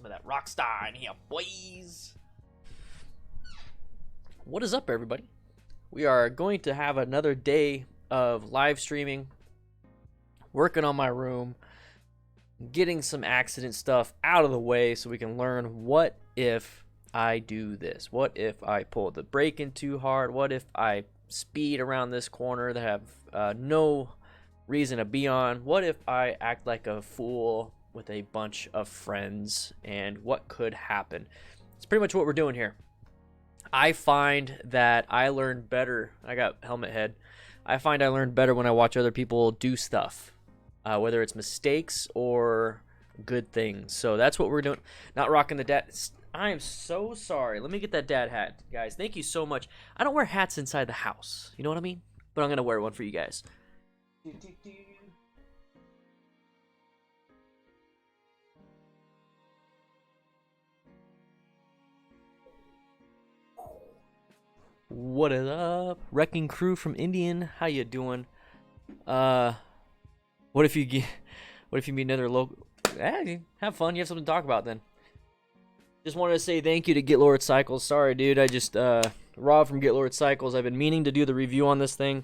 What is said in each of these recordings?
Some of that rock star in here, boys. What is up, everybody? We are going to have another day of live streaming, working on my room, getting some accident stuff out of the way so we can learn what if I do this? What if I pull the brake in too hard? What if I speed around this corner that have no reason to be on? What if I act like a fool with a bunch of friends? And what could happen? It's pretty much what we're doing here. I find that I learn better. I got helmet head. I find I learn better when I watch other people do stuff, whether it's mistakes or good things. So that's what we're doing. Not rocking the dad. I am so sorry. Let me get that dad hat, guys. Thank you so much. I don't wear hats inside the house. You know what I mean? But I'm going to wear one for you guys. What is up? Wrecking crew from Indian. How you doing? What if you meet another local? Have fun. You have something to talk about then. Just wanted to say thank you to Get Lord Cycles. Sorry, dude. I just Rob from Get Lord Cycles. I've been meaning to do the review on this thing.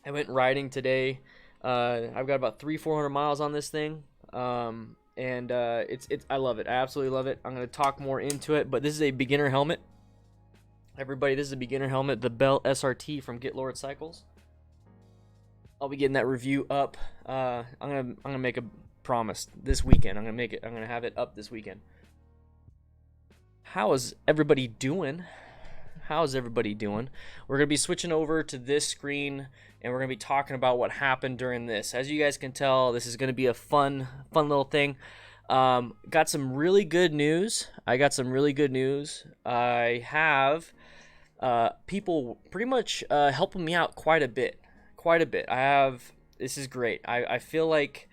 I went riding today. I've got about 300-400 miles on this thing. And I love it. I absolutely love it. I'm gonna talk more into it, but this is a beginner helmet. Everybody, this is a beginner helmet, the Bell SRT from Get Lord Cycles. I'll be getting that review up. I'm gonna make a promise this weekend. I'm gonna have it up this weekend. How is everybody doing? How's everybody doing? We're gonna be switching over to this screen, and we're gonna be talking about what happened during this. As you guys can tell, this is gonna be a fun little thing. Got some really good news. I have people pretty much helping me out quite a bit. This is great. I feel like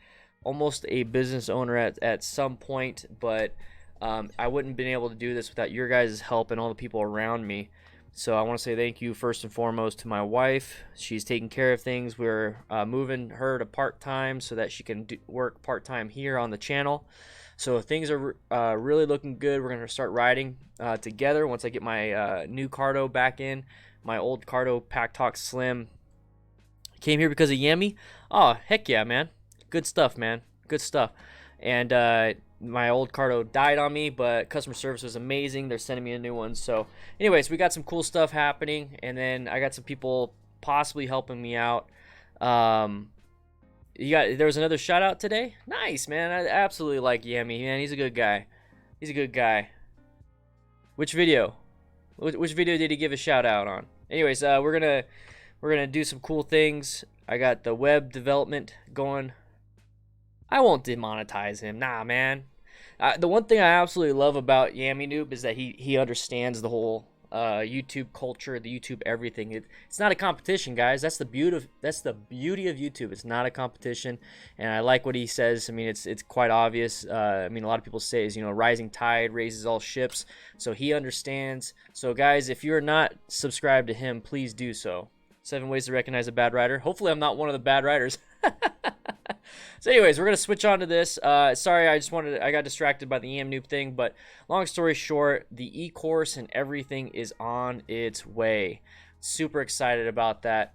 almost a business owner at some point, but I wouldn't have been able to do this without your guys' help and all the people around me. So I want to say thank you first and foremost to my wife. She's taking care of things. We're moving her to part-time so that she can work part-time here on the channel. So things are really looking good. We're going to start riding together once I get my new Cardo back in. My old Cardo Pack Talk Slim came here because of Yami. Oh, heck yeah, man. Good stuff, man. Good stuff. And my old Cardo died on me, but customer service was amazing. They're sending me a new one. So anyways, we got some cool stuff happening, and then I got some people possibly helping me out. There was another shout out today. Nice, man. I absolutely like Yami, man. He's a good guy. Which video? Which video did he give a shout out on? Anyways, we're gonna do some cool things. I got the web development going. I won't demonetize him. Nah, man. The one thing I absolutely love about Yami Noob is that he understands the whole YouTube culture, the YouTube everything. It's not a competition, guys. That's the beauty of YouTube. It's not a competition, and I like what he says. I mean, it's quite obvious. I mean, a lot of people say is, rising tide raises all ships. So he understands. So guys, if you're not subscribed to him, please do so. 7 ways to recognize a bad rider. Hopefully, I'm not one of the bad riders. So anyways, we're going to switch on to this. Sorry, I got distracted by the EM Noob thing, but long story short, the e-course and everything is on its way. Super excited about that.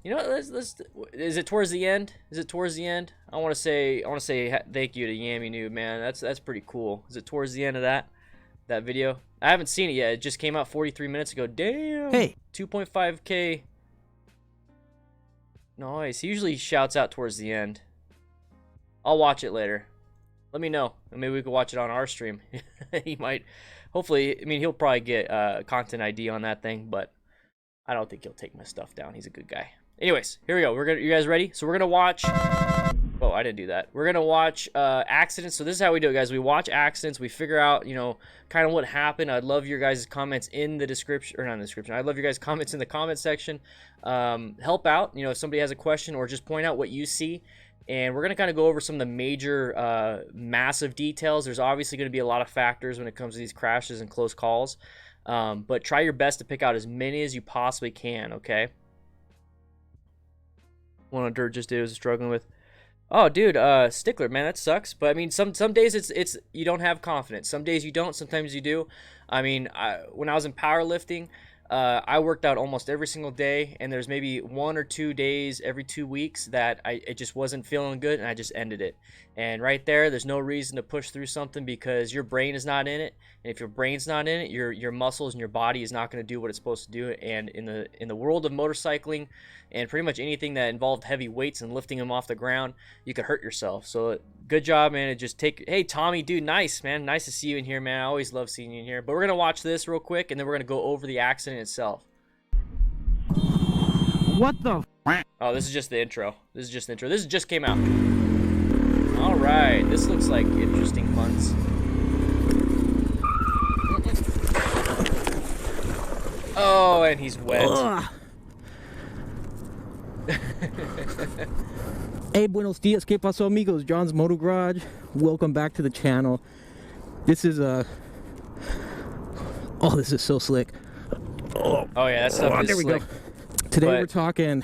Is it towards the end? I want to say thank you to Yami Noob, man. That's pretty cool. Is it towards the end of that video? I haven't seen it yet. It just came out 43 minutes ago. Damn. Hey. 2.5K. Nice. He usually shouts out towards the end. I'll watch it later. Let me know. Maybe we could watch it on our stream. He might. Hopefully, I mean, he'll probably get content ID on that thing, but I don't think he'll take my stuff down. He's a good guy. Anyways, here we go. You guys ready? So we're gonna watch. Oh, I didn't do that. We're gonna watch accidents. So this is how we do it, guys. We watch accidents. We figure out, kind of what happened. I'd love your guys' comments in the description, or not in the description. I'd love your guys' comments in the comment section. Help out, if somebody has a question, or just point out what you see. And we're going to kind of go over some of the major massive details. There's obviously going to be a lot of factors when it comes to these crashes and close calls. But try your best to pick out as many as you possibly can, okay? One on dirt just did was struggling with. Oh, dude, stickler, man, that sucks. But I mean, some days it's you don't have confidence. Some days you don't. Sometimes you do. I mean, when I was in powerlifting, I worked out almost every single day, and there's maybe 1 or 2 days every 2 weeks that it just wasn't feeling good, and I just ended it. And right there's no reason to push through something because your brain is not in it, and if your brain's not in it, your muscles and your body is not going to do what it's supposed to do. And in the world of motorcycling, and pretty much anything that involved heavy weights and lifting them off the ground, you could hurt yourself. So good job, man. It just hey, Tommy, dude, nice, man. Nice to see you in here, man. I always love seeing you in here. But we're going to watch this real quick, and then we're going to go over the accident itself. What the Oh, this is just the intro. This just came out. All right. This looks like interesting funds. Oh, and he's wet. Hey, buenos dias, ¿qué pasó, amigos? John's Moto Garage. Welcome back to the channel. This is oh, this is so slick. Oh yeah, that stuff is there we slick. go. Today we're talking.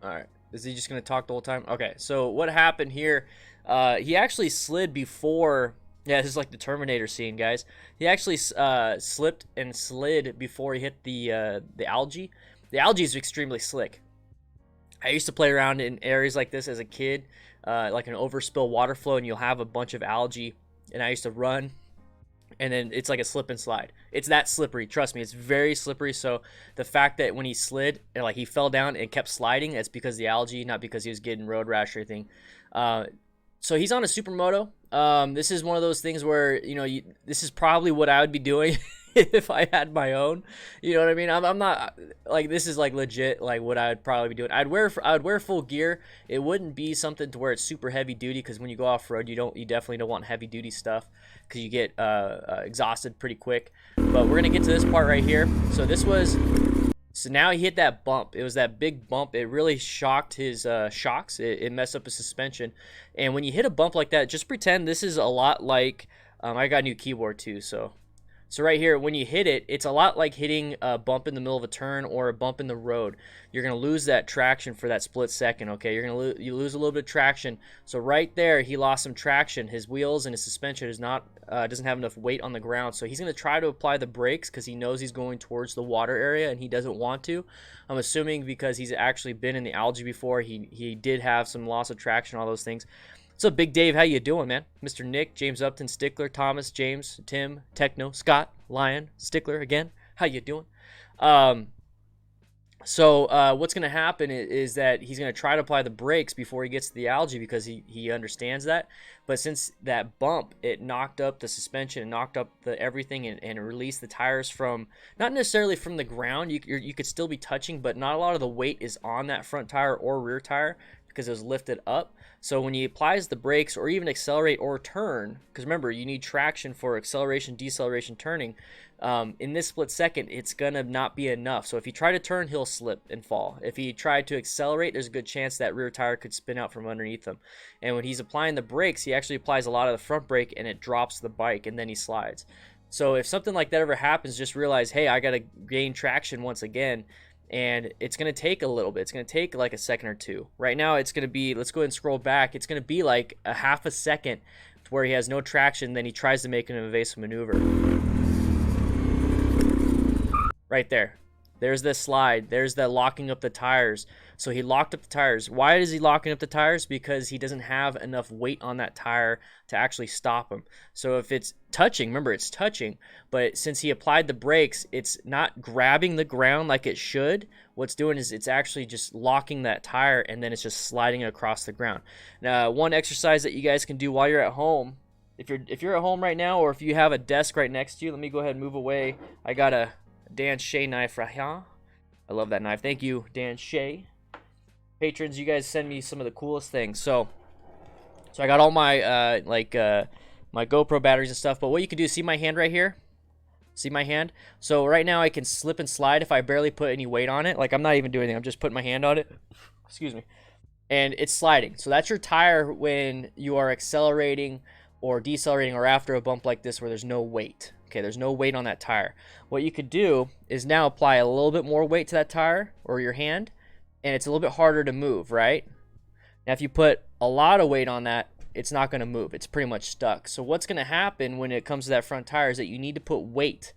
All right, is he just gonna talk the whole time? Okay, so what happened here? He actually slid before. Yeah, this is like the Terminator scene, guys. He actually slipped and slid before he hit the algae. The algae is extremely slick. I used to play around in areas like this as a kid, like an overspill water flow, and you'll have a bunch of algae. And I used to run, and then it's like a slip and slide. It's that slippery. Trust me, it's very slippery. So the fact that when he slid, and like he fell down and kept sliding, that's because of the algae, not because he was getting road rash or anything. So he's on a supermoto. This is one of those things where, you know, this is probably what I would be doing if I had my own. You know what I mean? I'm not like, this is like legit like what I would probably be doing. I'd wear full gear. It wouldn't be something to where it's super heavy duty, because when you go off road, you definitely don't want heavy duty stuff, because you get exhausted pretty quick. But we're gonna get to this part right here. So now he hit that bump. It was that big bump. It really shocked his shocks. It messed up his suspension. And when you hit a bump like that, just pretend this is a lot like, I got a new keyboard too. So right here, when you hit it, it's a lot like hitting a bump in the middle of a turn or a bump in the road. You're going to lose that traction for that split second, okay? You lose a little bit of traction. So right there, he lost some traction. His wheels and his suspension doesn't have enough weight on the ground. So he's going to try to apply the brakes because he knows he's going towards the water area and he doesn't want to. I'm assuming because he's actually been in the algae before, he did have some loss of traction, all those things. What's up, Big Dave? How you doing, man? Mr. Nick, James Upton, Stickler, Thomas, James, Tim, Techno, Scott, Lion, Stickler again. How you doing? So what's going to happen is that he's going to try to apply the brakes before he gets to the algae, because he understands that. But since that bump, it knocked up the suspension and knocked up everything and released the tires from, not necessarily from the ground. You could still be touching, but not a lot of the weight is on that front tire or rear tire because it was lifted up. So when he applies the brakes or even accelerate or turn, because remember, you need traction for acceleration, deceleration, turning, in this split second, it's going to not be enough. So if he tried to turn, he'll slip and fall. If he tried to accelerate, there's a good chance that rear tire could spin out from underneath him. And when he's applying the brakes, he actually applies a lot of the front brake and it drops the bike and then he slides. So if something like that ever happens, just realize, hey, I got to gain traction once again. And it's going to take a little bit. It's going to take like a second or two. Right now, it's going to be, let's go ahead and scroll back. It's going to be like a half a second to where he has no traction. Then he tries to make an evasive maneuver. Right there. There's the slide. There's the locking up the tires. So he locked up the tires. Why is he locking up the tires? Because he doesn't have enough weight on that tire to actually stop him. So if it's touching, remember it's touching, but since he applied the brakes, it's not grabbing the ground like it should. What's doing is it's actually just locking that tire and then it's just sliding it across the ground. Now, one exercise that you guys can do while you're at home, if you're at home right now, or if you have a desk right next to you, let me go ahead and move away. I got a Dan SHEA knife right here. I love that knife. Thank you, Dan SHEA. Patrons, you guys send me some of the coolest things. So I got all my my GoPro batteries and stuff. But what you can do, see my hand right here? See my hand? So right now I can slip and slide if I barely put any weight on it. Like, I'm not even doing anything. I'm just putting my hand on it. Excuse me. And it's sliding. So that's your tire when you are accelerating or decelerating or after a bump like this where there's no weight. Okay, there's no weight on that tire. What you could do is now apply a little bit more weight to that tire or your hand, and it's a little bit harder to move, right? Now, if you put a lot of weight on that, it's not going to move. It's pretty much stuck. So what's going to happen when it comes to that front tire is that you need to put weight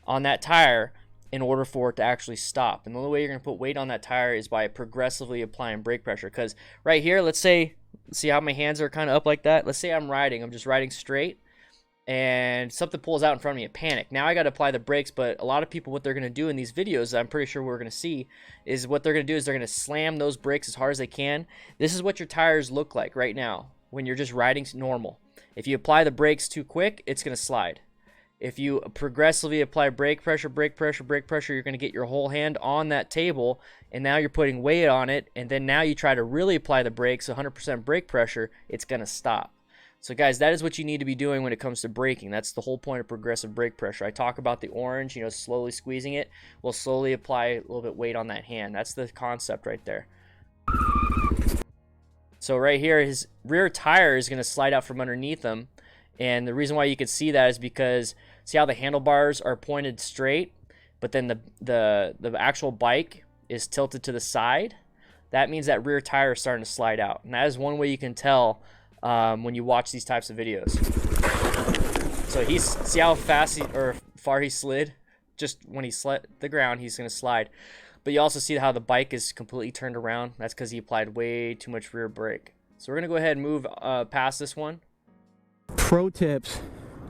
on that tire in order for it to actually stop. And the only way you're going to put weight on that tire is by progressively applying brake pressure. Because right here, let's say, see how my hands are kind of up like that? Let's say I'm just riding straight, and something pulls out in front of me, a panic. Now I got to apply the brakes, but a lot of people, what they're going to do in these videos, I'm pretty sure we're going to see, is what they're going to do is they're going to slam those brakes as hard as they can. This is what your tires look like right now when you're just riding normal. If you apply the brakes too quick, it's going to slide. If you progressively apply brake pressure, you're going to get your whole hand on that table, and now you're putting weight on it, and then now you try to really apply the brakes, 100% brake pressure, it's going to stop. So guys, that is what you need to be doing when it comes to braking. That's the whole point of progressive brake pressure. I talk about the orange, slowly squeezing it. We'll slowly apply a little bit weight on that hand. That's the concept right there. So right here, his rear tire is going to slide out from underneath him. And the reason why you can see that is because see how the handlebars are pointed straight, but then the actual bike is tilted to the side? That means that rear tire is starting to slide out. And that is one way you can tell when you watch these types of videos. So see how fast or far he slid? Just when he slid the ground, he's going to slide. But you also see how the bike is completely turned around. That's because he applied way too much rear brake. So we're going to go ahead and move past this one. Pro tips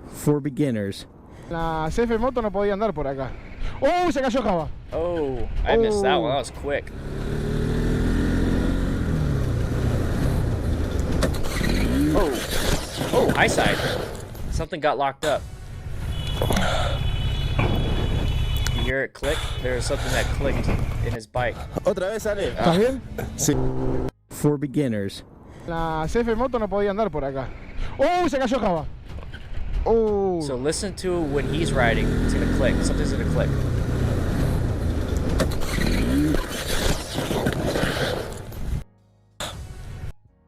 for beginners. La CF moto no podía andar por acá. Oh, se cayó Java. Oh, I missed that one. That was quick. Oh, high side. Something got locked up. You hear it click? There was something that clicked in his bike. Otra vez sale. ¿Estás bien? Sí. For beginners. La CF moto no podía andar por acá. Oh, se cayó Java. Oh. So listen to when he's riding. It's gonna click. Something's gonna click.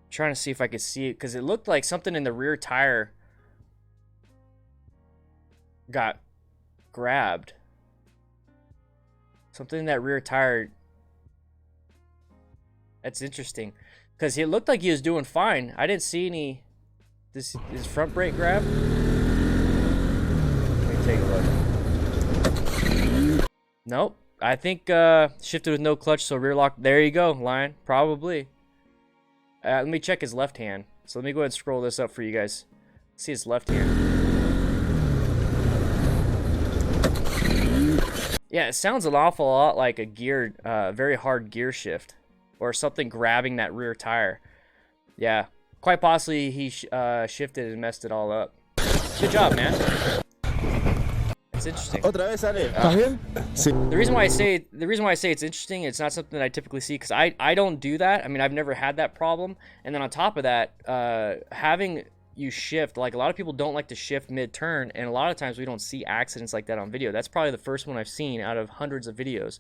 Trying to see if I could see it because it looked like something in the rear tire got grabbed. Something in that rear tire. That's interesting because it looked like he was doing fine. I didn't see any. His front brake grab. Let me take a look. Nope. I think shifted with no clutch, so rear lock. There you go, Lion. Probably. Let me check his left hand. So let me go ahead and scroll this up for you guys. See his left hand. Yeah, it sounds an awful lot like a geared, very hard gear shift. Or something grabbing that rear tire. Yeah. Quite possibly he shifted and messed it all up. Good job, man. It's interesting. Otra vez sale. ¿Estás bien? Sí. The reason why I say it's interesting, it's not something that I typically see because I don't do that. I mean, I've never had that problem. And then on top of that, having you shift, like a lot of people don't like to shift mid-turn, and a lot of times we don't see accidents like that on video. That's probably the first one I've seen out of hundreds of videos.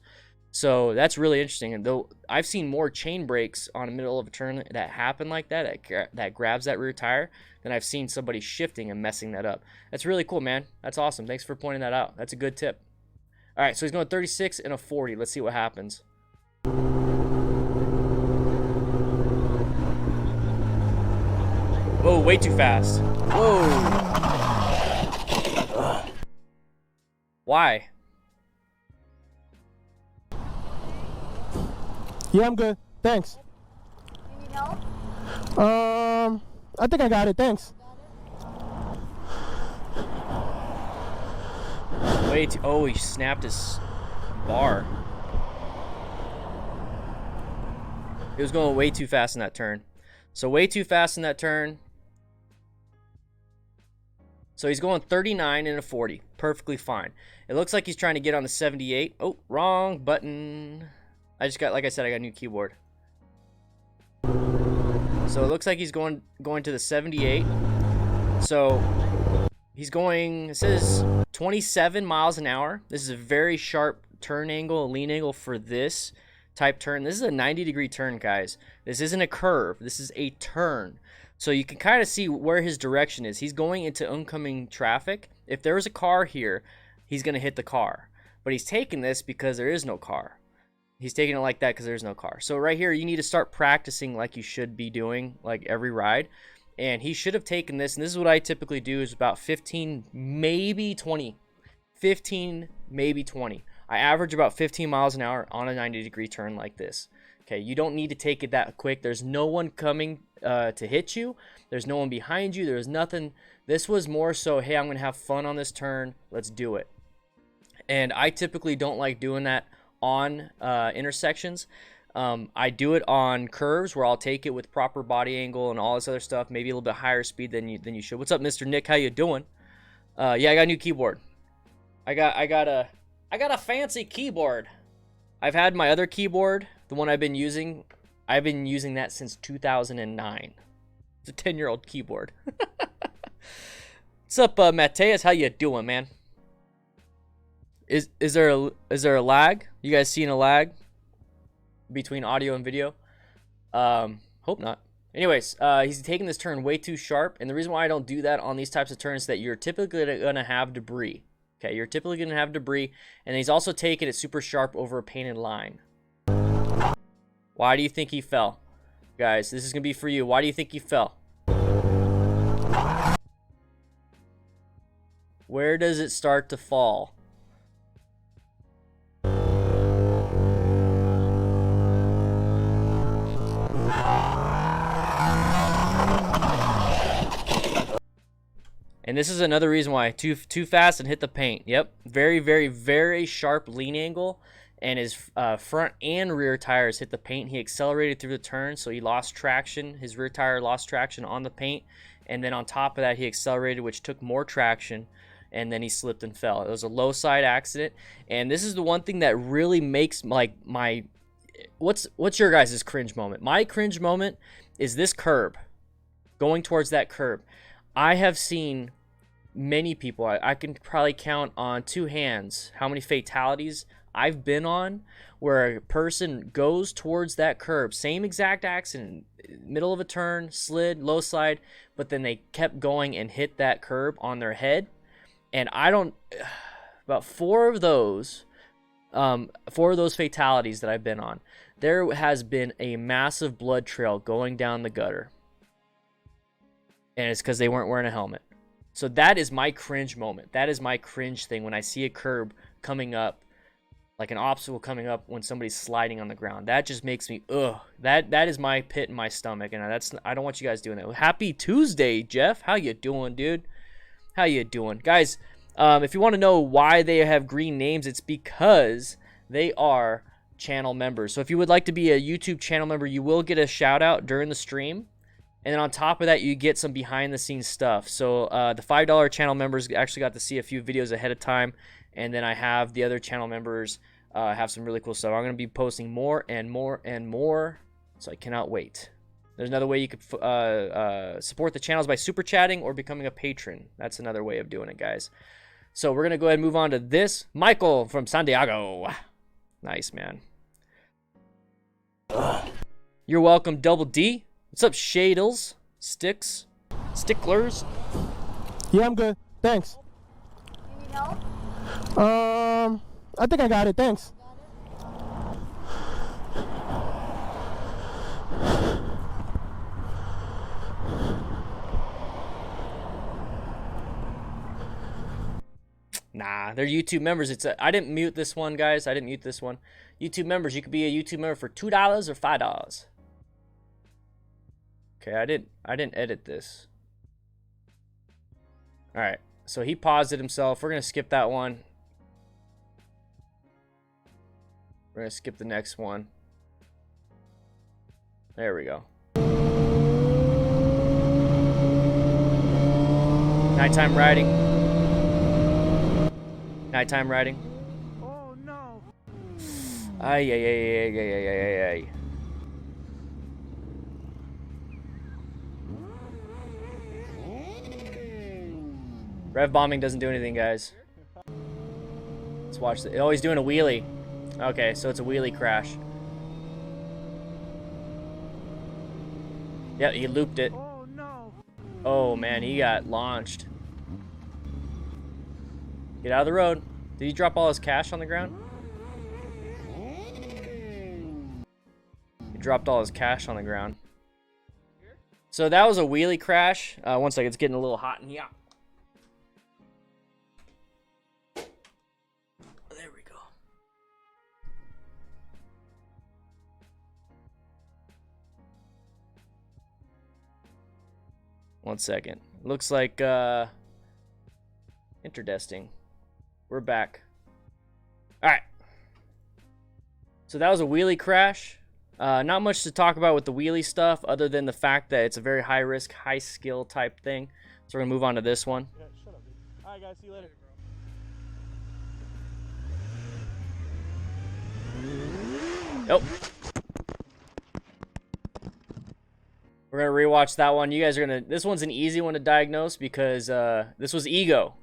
So that's really interesting. And though I've seen more chain breaks on the middle of a turn that happen like that, that grabs that rear tire, than I've seen somebody shifting and messing that up. That's really cool, man. That's awesome. Thanks for pointing that out. That's a good tip. All right, so he's going 36 and a 40. Let's see what happens. Whoa, way too fast. Whoa. Why? Yeah, I'm good. Thanks. You need help? I think I got it. Thanks. Wait. Oh, he snapped his bar. He was going way too fast in that turn. So way too fast in that turn. So he's going 39 and a 40. Perfectly fine. It looks like he's trying to get on the 78. Oh, wrong button. I just got, like I said, I got a new keyboard. So it looks like he's going to the 78. So he's going, it says 27 miles an hour. This is a very sharp turn angle, a lean angle for this type turn. This is a 90-degree turn, guys. This isn't a curve. This is a turn. So you can kind of see where his direction is. He's going into oncoming traffic. If there was a car here, he's going to hit the car. But he's taking this because there is no car. He's taking it like that because there's no car. So right here, you need to start practicing like you should be doing, like every ride. And he should have taken this, and this is what I typically do, is about 15, maybe 20. 15, maybe 20. I average about 15 miles an hour on a 90-degree turn like this. Okay, you don't need to take it that quick. There's no one coming to hit you. There's no one behind you. There's nothing. This was more so, hey, I'm going to have fun on this turn. Let's do it. And I typically don't like doing that on intersections. I do it on curves where I'll take it with proper body angle and all this other stuff, maybe a little bit higher speed than you should. What's up, Mr. Nick? How you doing? Yeah, I got a new keyboard. I got a fancy keyboard. I've had my other keyboard, the one I've been using that since 2009. It's a 10-year-old keyboard. What's up, Mateus? How you doing, man? Is there a lag? You guys seeing a lag between audio and video? Hope not. Anyways, he's taking this turn way too sharp, and the reason why I don't do that on these types of turns is that you're typically gonna have debris. Okay, you're typically gonna have debris, and he's also taking it super sharp over a painted line. Why do you think he fell? Guys, this is gonna be for you. Why do you think he fell? Where does it start to fall? And this is another reason why too fast and hit the paint. Yep, very, very, very sharp lean angle, and his front and rear tires hit the paint. He accelerated through the turn, so he lost traction. His rear tire lost traction on the paint, and then on top of that, he accelerated, which took more traction, and then he slipped and fell. It was a low side accident, and this is the one thing that really makes my what's your guys' cringe moment? My cringe moment is this curb, going towards that curb. I have seen many people, I can probably count on two hands how many fatalities I've been on where a person goes towards that curb, same exact accident, middle of a turn, slid, low slide, but then they kept going and hit that curb on their head. And about four of those fatalities that I've been on, there has been a massive blood trail going down the gutter. And it's because they weren't wearing a helmet. So that is my cringe moment. That is my cringe thing when I see a curb coming up, like an obstacle coming up when somebody's sliding on the ground. That just makes me, ugh. That is my pit in my stomach, and I don't want you guys doing that. Happy Tuesday, Jeff. How you doing, dude? How you doing? Guys, if you want to know why they have green names, it's because they are channel members. So if you would like to be a YouTube channel member, you will get a shout out during the stream. And then on top of that, you get some behind-the-scenes stuff. So the $5 channel members actually got to see a few videos ahead of time. And then I have the other channel members have some really cool stuff. I'm going to be posting more and more and more. So I cannot wait. There's another way you could support the channels by super chatting or becoming a patron. That's another way of doing it, guys. So we're going to go ahead and move on to this. Michael from San Diego. Nice, man. You're welcome, Double D. What's up, Shadles? Sticklers? Yeah, I'm good. Thanks. You need help? I think I got it. Thanks. Nah, they're YouTube members. I didn't mute this one, guys. I didn't mute this one. YouTube members, you could be a YouTube member for $2 or $5. Okay, I didn't edit this. All right, so he paused it himself. We're gonna skip that one. We're gonna skip the next one. There we go. Nighttime riding. Nighttime riding. Oh no. Ay, ay, ay, ay, ay, ay, ay, ay. Rev bombing doesn't do anything, guys. Let's watch this. Oh, he's doing a wheelie. Okay, so it's a wheelie crash. Yeah, he looped it. Oh no. Oh man, he got launched. Get out of the road. Did he drop all his cash on the ground? dropped all his cash on the ground. So that was a wheelie crash. One second, it's getting a little hot in here. There we go. One second. Looks like interesting. We're back. All right. So that was a wheelie crash. Not much to talk about with the wheelie stuff other than the fact that it's a very high risk, high skill type thing. So we're gonna move on to this one. Yeah, shut up, dude. All right, guys, see you later, Nope. We're gonna rewatch that one. You guys are gonna. This one's an easy one to diagnose because this was ego,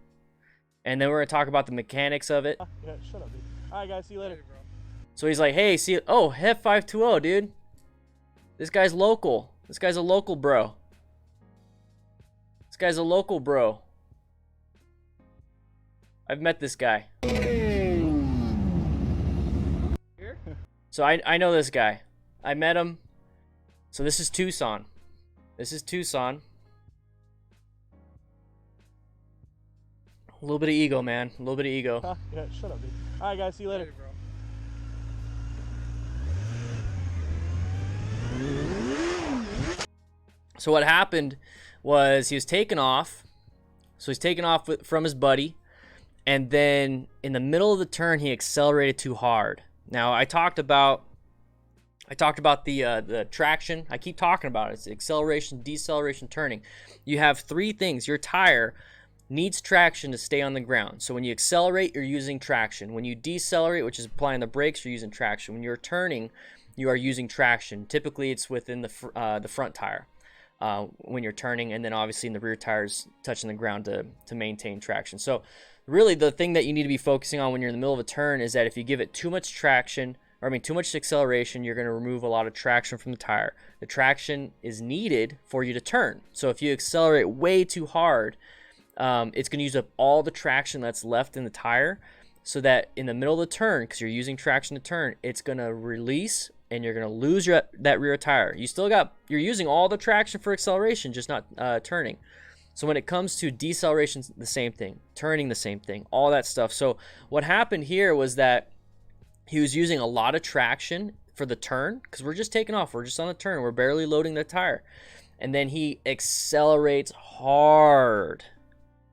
and then we're gonna talk about the mechanics of it. Yeah, shut up, dude. All right, guys, see you later, bro. So he's like, hey, see, oh, Hef 520, dude. This guy's local. This guy's a local bro. This guy's a local bro. I've met this guy. So I know this guy. I met him. So this is Tucson. This is Tucson. A little bit of ego, man. A little bit of ego. Yeah, shut up, dude. All right, guys, see you later, bro. So what happened was he was taken off. So he's taken off from his buddy. And then in the middle of the turn, he accelerated too hard. Now, I talked about the traction. I keep talking about it. It's acceleration, deceleration, turning. You have three things. Your tire needs traction to stay on the ground. So when you accelerate, you're using traction. When you decelerate, which is applying the brakes, you're using traction. When you're turning, you are using traction. Typically, it's within the front tire when you're turning, and then obviously in the rear tires touching the ground to maintain traction. So really, the thing that you need to be focusing on when you're in the middle of a turn is that if you give it too much traction, too much acceleration, you're going to remove a lot of traction from the tire. The traction is needed for you to turn. So if you accelerate way too hard, it's going to use up all the traction that's left in the tire, so that in the middle of the turn, because you're using traction to turn, it's going to release and you're going to lose that rear tire. You're using all the traction for acceleration, just not turning. So when it comes to deceleration, the same thing. Turning, the same thing. All that stuff. So what happened here was that he was using a lot of traction for the turn, because we're just taking off. We're just on the turn. We're barely loading the tire. And then he accelerates hard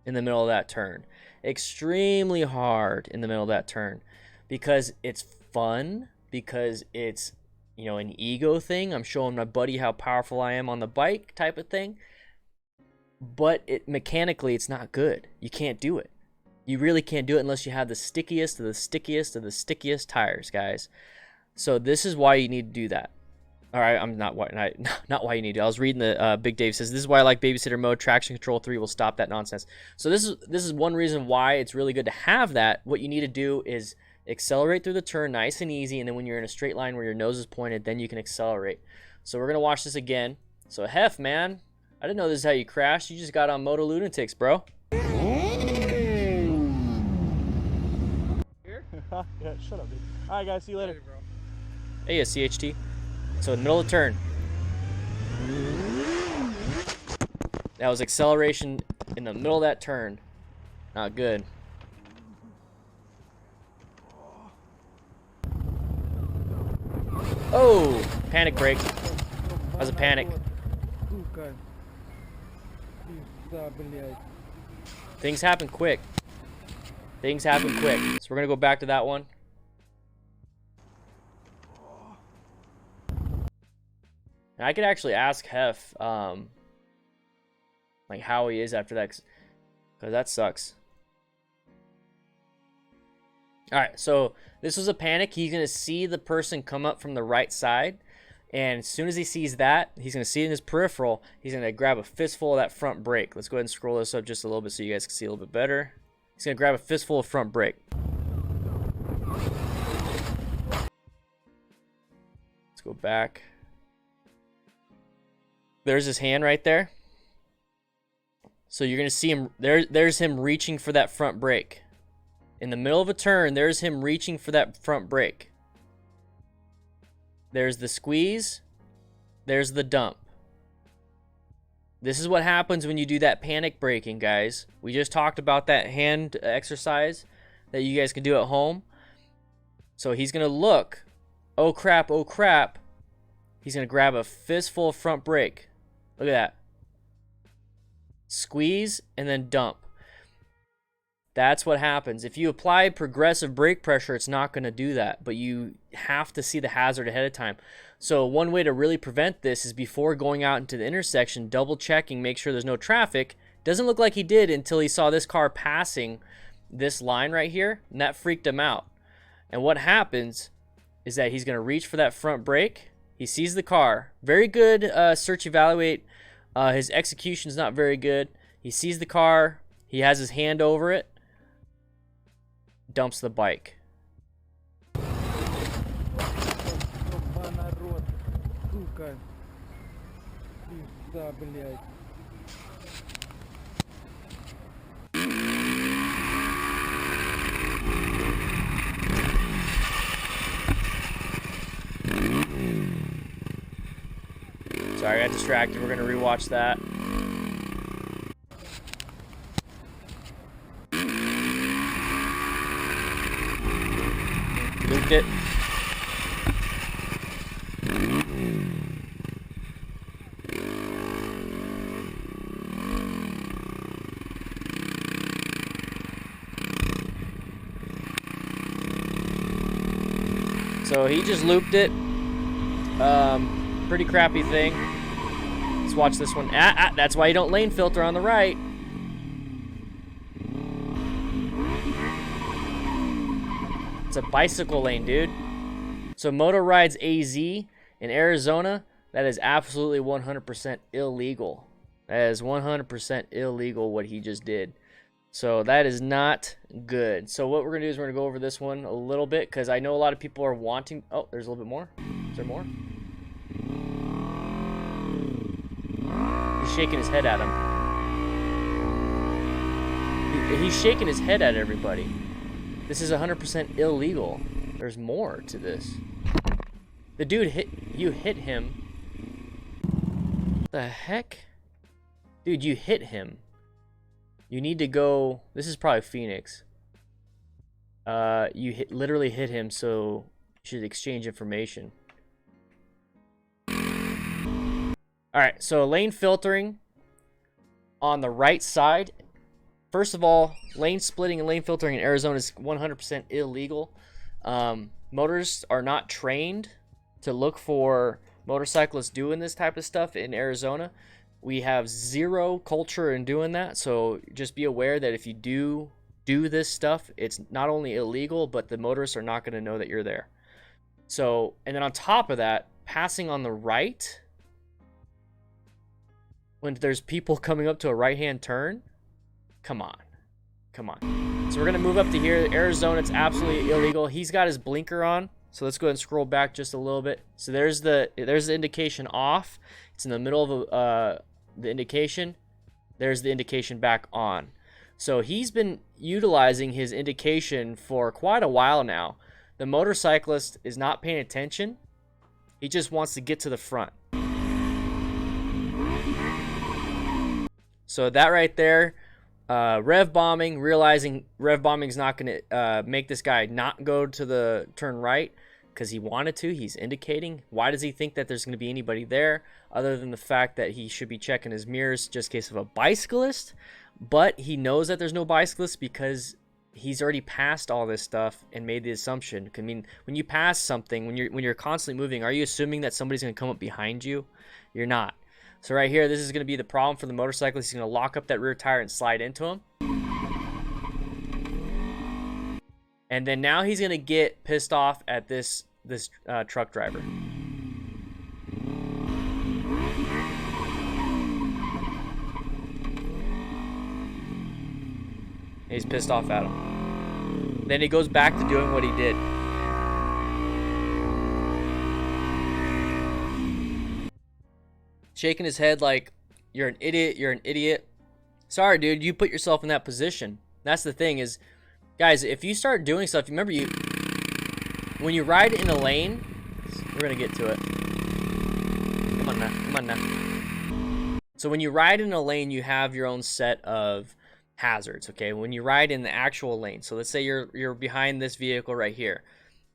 in the middle of that turn. Extremely hard in the middle of that turn. Because it's fun. Because it's, an ego thing. I'm showing my buddy how powerful I am on the bike type of thing. But mechanically, it's not good. You can't do it. You really can't do it unless you have the stickiest of the stickiest of the stickiest tires, guys. So this is why you need to do that. All right, I'm not why you need to. I was reading the Big Dave says this is why I like babysitter mode. Traction control 3 will stop that nonsense. So this is one reason why it's really good to have that. What you need to do is accelerate through the turn nice and easy, and then when you're in a straight line where your nose is pointed, then you can accelerate. So we're gonna watch this again. So Hef, man, I didn't know this is how you crashed. You just got on Moto Lunatics, bro. Yeah, shut up, dude. All right, guys, see you later, bro. Hey, CHT. So middle of the turn. That was acceleration in the middle of that turn. Not good. Oh, panic brake. That was a panic. Things happen quick. Things happen quick. So we're gonna go back to that one. And I could actually ask Hef, like how he is after that, because that sucks. All right, so this was a panic. He's gonna see the person come up from the right side, and as soon as he sees that, he's gonna see it in his peripheral. He's gonna grab a fistful of that front brake. Let's go ahead and scroll this up just a little bit so you guys can see a little bit better. He's gonna grab a fistful of front brake. Let's go back. There's his hand right there. So you're gonna see him there's him reaching for that front brake. In the middle of a turn, there's him reaching for that front brake. There's the squeeze. There's the dump. This is what happens when you do that panic braking, guys. We just talked about that hand exercise that you guys can do at home. So he's going to look. Oh, crap. Oh, crap. He's going to grab a fistful of front brake. Look at that. Squeeze and then dump. That's what happens. If you apply progressive brake pressure, it's not going to do that. But you have to see the hazard ahead of time. So one way to really prevent this is before going out into the intersection, double checking, make sure there's no traffic. Doesn't look like he did until he saw this car passing this line right here, and that freaked him out. And what happens is that he's going to reach for that front brake. He sees the car. Very good search evaluate. His execution's not very good. He sees the car. He has his hand over it. Dumps the bike. Sorry, I got distracted. We're going to rewatch that. Looped it. So he just looped it. Pretty crappy thing. Let's watch this one. That's why you don't lane filter on the right. It's a bicycle lane, dude. So Moto Rides AZ in Arizona, that is absolutely 100% illegal. That is 100% illegal what he just did. So that is not good. So what we're going to do is we're going to go over this one a little bit because I know a lot of people are wanting... Oh, there's a little bit more. Is there more? He's shaking his head at him. He's shaking his head at everybody. This is 100% illegal. There's more to this. The dude you hit him. The heck? Dude, you hit him. You need to go. This is probably Phoenix. You literally hit him, so you should exchange information. Alright, so lane filtering on the right side. First of all, lane splitting and lane filtering in Arizona is 100% illegal. Motorists are not trained to look for motorcyclists doing this type of stuff in Arizona. We have zero culture in doing that, so just be aware that if you do this stuff, it's not only illegal, but the motorists are not going to know that you're there. So, and then on top of that, passing on the right, when there's people coming up to a right-hand turn, come on. Come on. So we're going to move up to here. Arizona, it's absolutely illegal. He's got his blinker on. So let's go ahead and scroll back just a little bit. So there's the indication off. It's in the middle of the indication. There's the indication back on. So he's been utilizing his indication for quite a while now. The motorcyclist is not paying attention. He just wants to get to the front. So that right there, rev bombing, realizing rev bombing is not going to make this guy not go to the turn right because he wanted to. He's indicating. Why does he think that there's going to be anybody there other than the fact that he should be checking his mirrors just in case of a bicyclist? But he knows that there's no bicyclist because he's already passed all this stuff and made the assumption. I mean, when you pass something, when you're constantly moving, are you assuming that somebody's going to come up behind you? You're not. So right here, this is going to be the problem for the motorcyclist. He's going to lock up that rear tire and slide into him. And then now he's going to get pissed off at this truck driver. He's pissed off at him. Then he goes back to doing what he did. Shaking his head like, you're an idiot, you're an idiot. Sorry, dude, you put yourself in that position. That's the thing is, guys, if you start doing stuff, remember when you ride in a lane, We're gonna get to it. Come on now, come on now. So when you ride in a lane, you have your own set of hazards, okay? When you ride in the actual lane, so let's say you're behind this vehicle right here,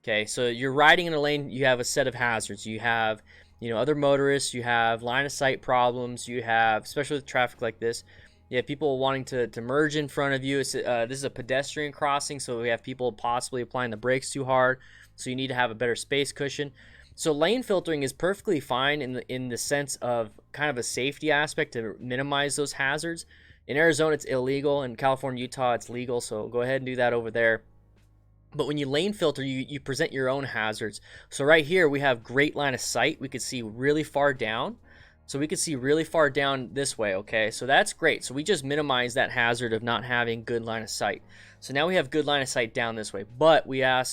okay? So you're riding in a lane, you have a set of hazards. You have, you know, other motorists, you have line of sight problems, you have, especially with traffic like this, you have people wanting to merge in front of you. This is a pedestrian crossing, so we have people possibly applying the brakes too hard, so you need to have a better space cushion. So lane filtering is perfectly fine in the sense of kind of a safety aspect to minimize those hazards. In Arizona, it's illegal. In California, Utah, it's legal, so go ahead and do that over there. But when you lane filter, you present your own hazards. So right here, we have great line of sight. We could see really far down. So we could see really far down this way, okay? So that's great. So we just minimize that hazard of not having good line of sight. So now we have good line of sight down this way. But we have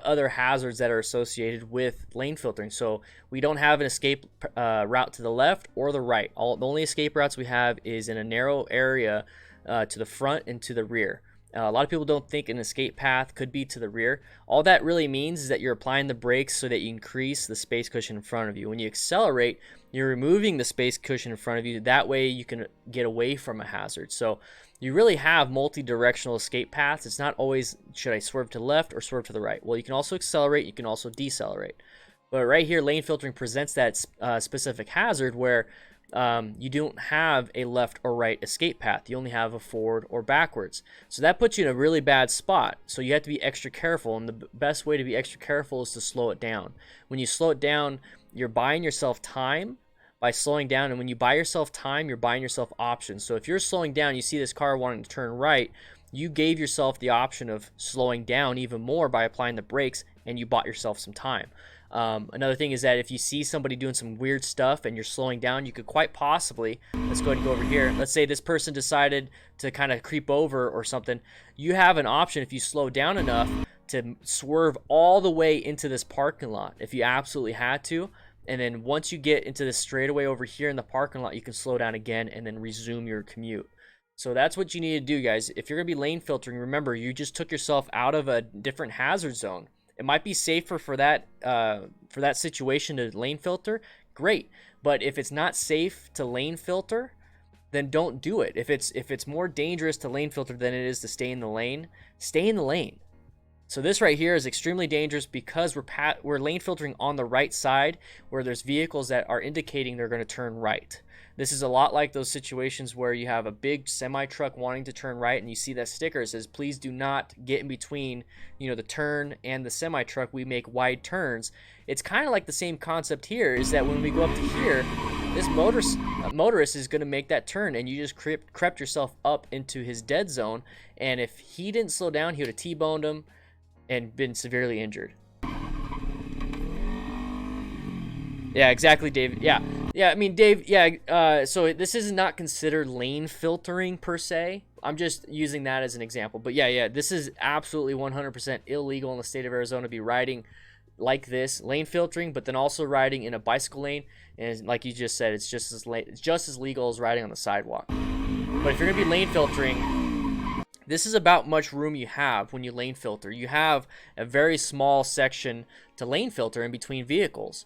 other hazards that are associated with lane filtering. So we don't have an escape route to the left or the right. The only escape routes we have is in a narrow area to the front and to the rear. A lot of people don't think an escape path could be to the rear. All that really means is that you're applying the brakes so that you increase the space cushion in front of you. When you accelerate, you're removing the space cushion in front of you. That way you can get away from a hazard. So you really have multi-directional escape paths. It's not always, should I swerve to the left or swerve to the right? Well, you can also accelerate. You can also decelerate. But right here, lane filtering presents that specific hazard where you don't have a left or right escape path. You only have a forward or backwards. So that puts you in a really bad spot. So you have to be extra careful, and the best way to be extra careful is to slow it down. When you slow it down, you're buying yourself time by slowing down, and when you buy yourself time, you're buying yourself options. So if you're slowing down, you see this car wanting to turn right, you gave yourself the option of slowing down even more by applying the brakes, and you bought yourself some time. Another thing is that if you see somebody doing some weird stuff and you're slowing down, you could quite possibly, let's go ahead and go over here. Let's say this person decided to kind of creep over or something. You have an option if you slow down enough to swerve all the way into this parking lot if you absolutely had to. And then once you get into this straightaway over here in the parking lot, you can slow down again and then resume your commute. So that's what you need to do, guys. If you're going to be lane filtering, remember, you just took yourself out of a different hazard zone. It might be safer for that situation to lane filter, great. But if it's not safe to lane filter, then don't do it. If it's more dangerous to lane filter than it is to stay in the lane, stay in the lane. So this right here is extremely dangerous because we're lane filtering on the right side where there's vehicles that are indicating they're going to turn right. This is a lot like those situations where you have a big semi-truck wanting to turn right and you see that sticker that says, please do not get in between, you know, the turn and the semi-truck. We make wide turns. It's kind of like the same concept here, is that when we go up to here, this motorist is going to make that turn, and you just crept yourself up into his dead zone. And if he didn't slow down, he would have T-boned him and been severely injured. Yeah, exactly, Dave. Yeah, I mean, Dave, yeah, so this is not considered lane filtering per se. I'm just using that as an example. But yeah, this is absolutely 100% illegal in the state of Arizona to be riding like this, lane filtering, but then also riding in a bicycle lane. And like you just said, it's just as legal as riding on the sidewalk. But if you're going to be lane filtering, this is about much room you have when you lane filter. You have a very small section to lane filter in between vehicles.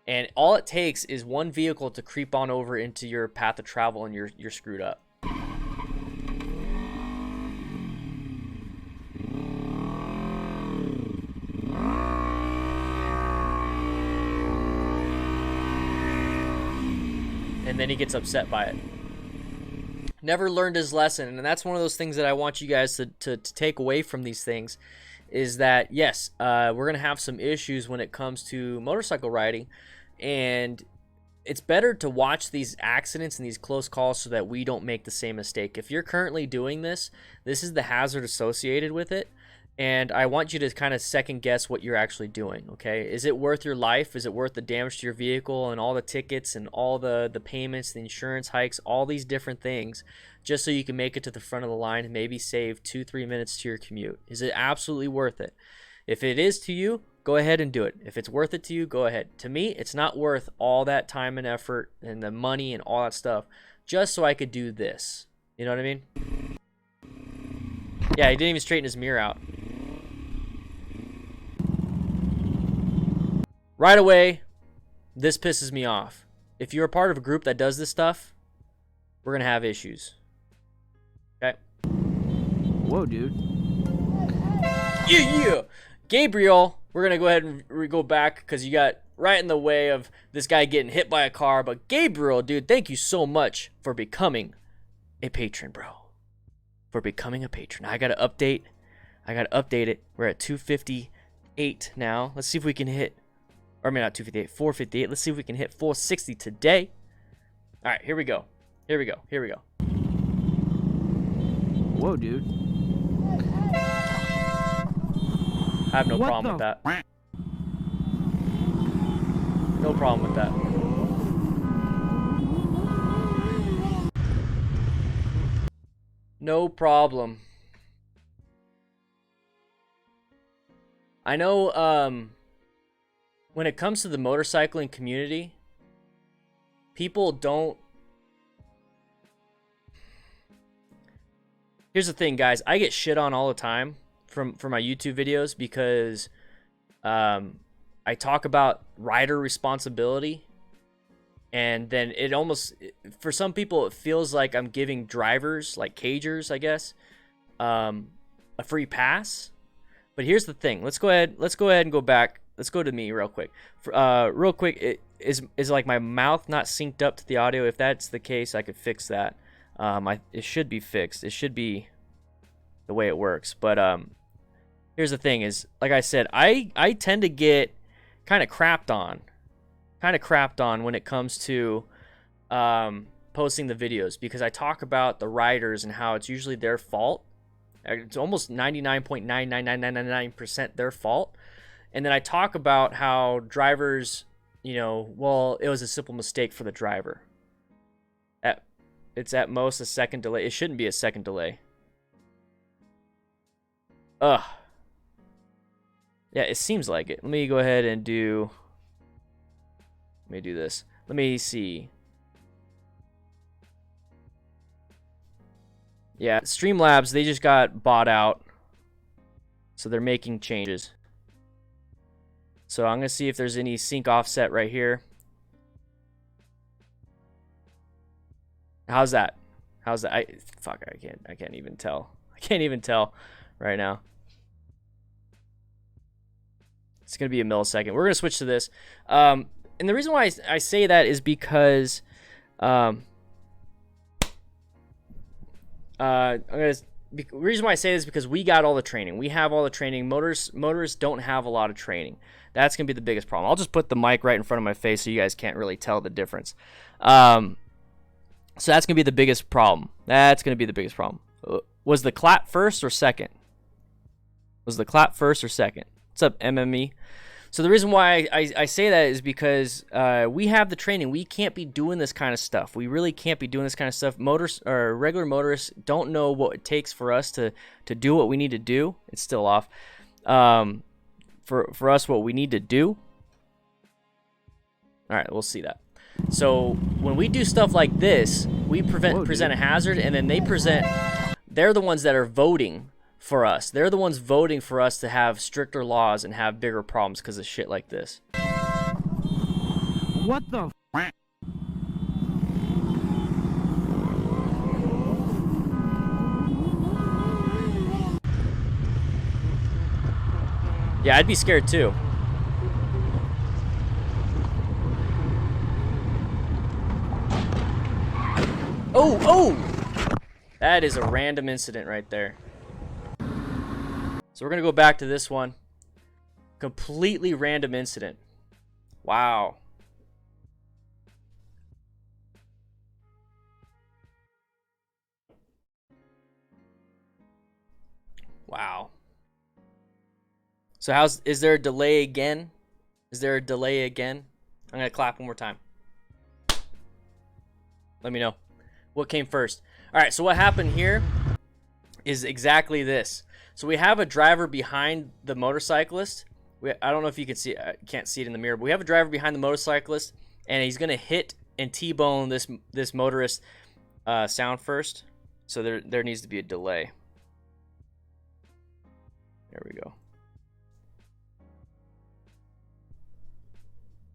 And all it takes is one vehicle to creep on over into your path of travel, and you're screwed up. And then he gets upset by it. Never learned his lesson, and that's one of those things that I want you guys to take away from these things, is that yes, we're gonna have some issues when it comes to motorcycle riding. And it's better to watch these accidents and these close calls so that we don't make the same mistake. If you're currently doing this, this is the hazard associated with it. And I want you to kind of second guess what you're actually doing, okay? Is it worth your life? Is it worth the damage to your vehicle and all the tickets and all the payments, the insurance hikes, all these different things, just so you can make it to the front of the line and maybe save 2-3 minutes to your commute? Is it absolutely worth it? If it is to you, go ahead and do it. If it's worth it to you, go ahead. To me, it's not worth all that time and effort and the money and all that stuff just so I could do this. You know what I mean? Yeah, he didn't even straighten his mirror out. right away, this pisses me off. If you're a part of a group that does this stuff, we're going to have issues. Okay? Whoa, dude. Yeah. Gabriel, we're going to go ahead and go back because you got right in the way of this guy getting hit by a car. But Gabriel, dude, thank you so much for becoming a patron, bro. For becoming a patron. I got to update it. We're at 258 now. Let's see if we can hit, or I mean not 258, 458. Let's see if we can hit 460 today. All right, here we go. Whoa, dude. I have no problem with that. No problem with that. No problem. I know when it comes to the motorcycling community, people don't. Here's the thing, guys. I get shit on all the time from my YouTube videos because I talk about rider responsibility, and then it almost, for some people, it feels like I'm giving drivers, like cagers, I guess, a free pass. But here's the thing. Let's go ahead and go back. Let's go to me real quick. It is like my mouth not synced up to the audio. If that's the case, I could fix that. It should be fixed. It should be the way it works. But here's the thing is, like I said, I tend to get kind of crapped on when it comes to posting the videos, because I talk about the riders and how it's usually their fault. It's almost 99.99999% their fault. And then I talk about how drivers, well, it was a simple mistake for the driver. It's at most a second delay. It shouldn't be a second delay. Ugh. Yeah, it seems like it. Let me go ahead and do... Let me do this. Let me see. Yeah, Streamlabs, they just got bought out. So they're making changes. So I'm going to see if there's any sync offset right here. How's that? I can't even tell. I can't even tell right now. It's going to be a millisecond. We're going to switch to this. And the reason why I say that is because the reason why I say this is because we got all the training. We have all the training. Motorists don't have a lot of training. That's going to be the biggest problem. I'll just put the mic right in front of my face so you guys can't really tell the difference. So that's going to be the biggest problem. Was the clap first or second? What's up, MME? So the reason why I say that is because we have the training. We can't be doing this kind of stuff. We really can't be doing this kind of stuff. Regular motorists don't know what it takes for us to do what we need to do. It's still off. For us, what we need to do. All right, we'll see that. So when we do stuff like this, we present a hazard, and then they're the ones that are voting for us. They're the ones voting for us to have stricter laws and have bigger problems because of shit like this. What the f? Yeah, I'd be scared too. Oh! That is a random incident right there. So we're going to go back to this one. Completely random incident. Wow. So is there a delay again? I'm going to clap one more time. Let me know. What came first? All right, so what happened here is exactly this. So we have a driver behind the motorcyclist. I don't know if you can see, I can't see it in the mirror, but we have a driver behind the motorcyclist, and he's going to hit and T-bone this motorist sound first. So there needs to be a delay. There we go.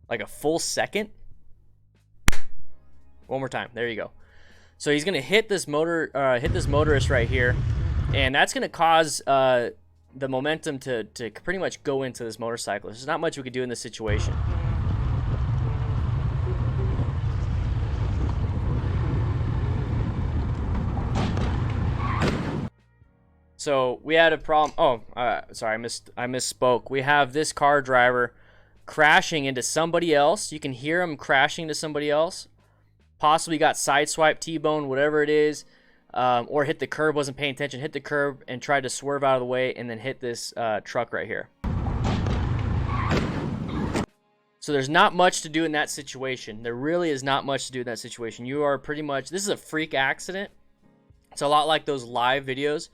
like a full second. One more time. There you go. So he's gonna hit this motorist right here, and that's gonna cause the momentum to pretty much go into this motorcyclist. There's not much we could do in this situation. So we had a problem. Oh, sorry, I misspoke. We have this car driver crashing into somebody else. You can hear him crashing into somebody else. Possibly got sideswiped, T-bone, whatever it is, or hit the curb, wasn't paying attention, hit the curb and tried to swerve out of the way, and then hit this truck right here. So there's not much to do in that situation. There really is not much to do in that situation. You are pretty much, this is a freak accident. It's a lot like those live videos.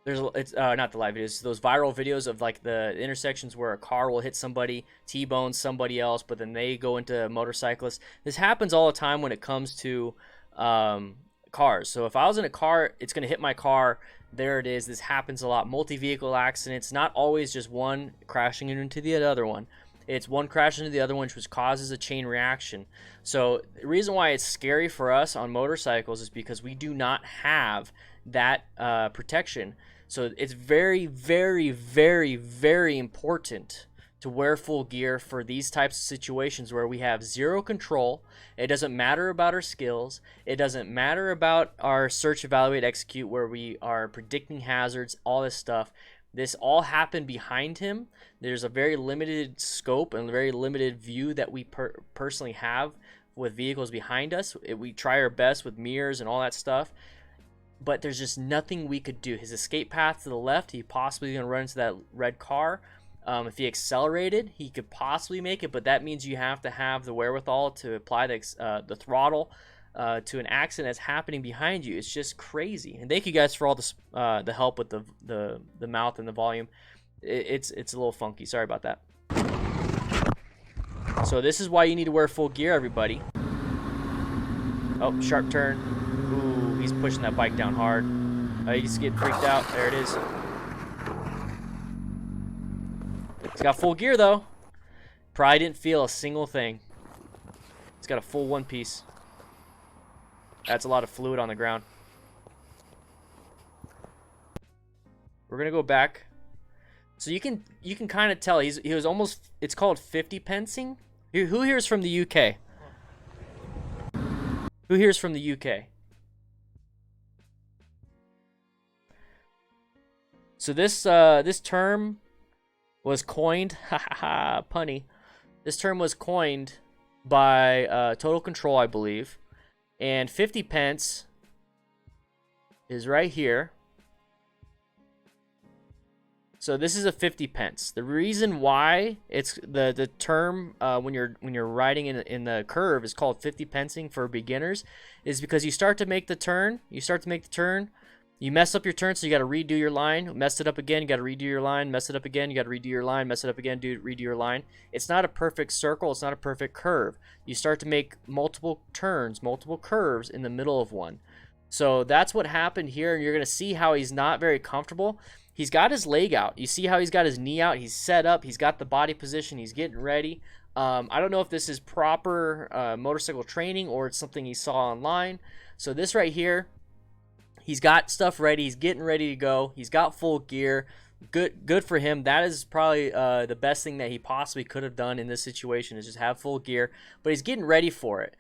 It's not the live videos, those viral videos of like the intersections where a car will hit somebody, T-bone somebody else, but then they go into motorcyclists. This happens all the time when it comes to cars. So if I was in a car, it's going to hit my car. There it is. This happens a lot. Multi-vehicle accidents, not always just one crashing into the other one. It's one crashing into the other one, which causes a chain reaction. So the reason why it's scary for us on motorcycles is because we do not have that protection. So it's very, very, very, very important to wear full gear for these types of situations where we have zero control. It doesn't matter about our skills. It doesn't matter about our search, evaluate, execute, where we are predicting hazards, all this stuff. This all happened behind him. There's a very limited scope and a very limited view that we personally have with vehicles behind us. We try our best with mirrors and all that stuff, but there's just nothing we could do. His escape path to the left, he possibly going to run into that red car. If he accelerated, he could possibly make it, but that means you have to have the wherewithal to apply the throttle to an accident that's happening behind you. It's just crazy. And thank you guys for all the help with the mouth and the volume. It's a little funky. Sorry about that. So this is why you need to wear full gear, everybody. Oh, sharp turn. Ooh, he's pushing that bike down hard. He's getting freaked out. There it is. He's got full gear though. Probably didn't feel a single thing. He's got a full one piece. That's a lot of fluid on the ground. We're gonna go back. So you can kind of tell he was almost. It's called 50 pensing. Who here is from the UK? Who here is from the UK? So this term was coined, punny. This term was coined by Total Control, I believe, and 50 pence is right here. So this is a 50 pence. The reason why it's the term when you're riding in the curve is called 50 pensing for beginners is because you start to make the turn. You mess up your turn, so you got to redo your line. Mess it up again, you got to redo your line. Mess it up again, you got to redo your line. Mess it up again, redo your line. It's not a perfect circle. It's not a perfect curve. You start to make multiple turns, multiple curves in the middle of one. So that's what happened here, and you're going to see how he's not very comfortable. He's got his leg out. You see how he's got his knee out. He's set up. He's got the body position. He's getting ready. I don't know if this is proper motorcycle training or it's something he saw online. So this right here, he's got stuff ready. He's getting ready to go. He's got full gear. Good for him. That is probably the best thing that he possibly could have done in this situation is just have full gear. But he's getting ready for it.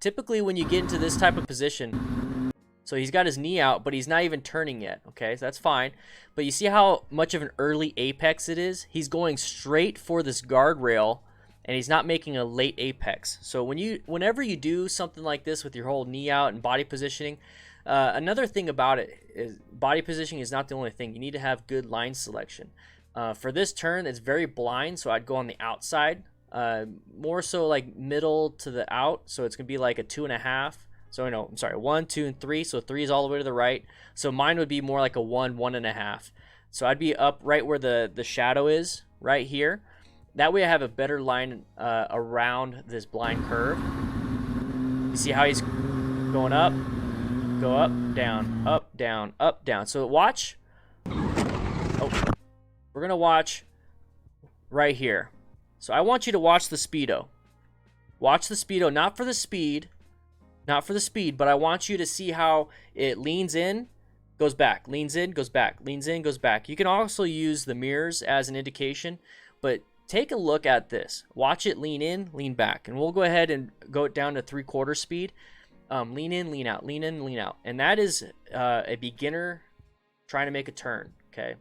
Typically when you get into this type of position, so he's got his knee out, but he's not even turning yet. Okay, so that's fine. But you see how much of an early apex it is? He's going straight for this guardrail, and he's not making a late apex. So whenever you do something like this with your whole knee out and body positioning, another thing about it is body positioning is not the only thing. You need to have good line selection. For this turn, it's very blind, so I'd go on the outside. More so like middle to the out, so it's going to be like a 2.5. So no, I'm sorry, 1, 2, and 3. So 3 is all the way to the right. So mine would be more like a 1, 1.5. So I'd be up right where the shadow is, right here. That way I have a better line around this blind curve. You see how he's going up, go up, down, up, down, up, down. So watch. Oh, we're gonna watch right here. So I want you to watch the speedo. Watch the speedo, not for the speed, but I want you to see how it leans in, goes back, leans in, goes back, leans in, goes back. You can also use the mirrors as an indication, but take a look at this. Watch it lean in, lean back. And we'll go ahead and go down to 3/4 speed. Lean in, lean out, lean in, lean out. And that is a beginner trying to make a turn, okay?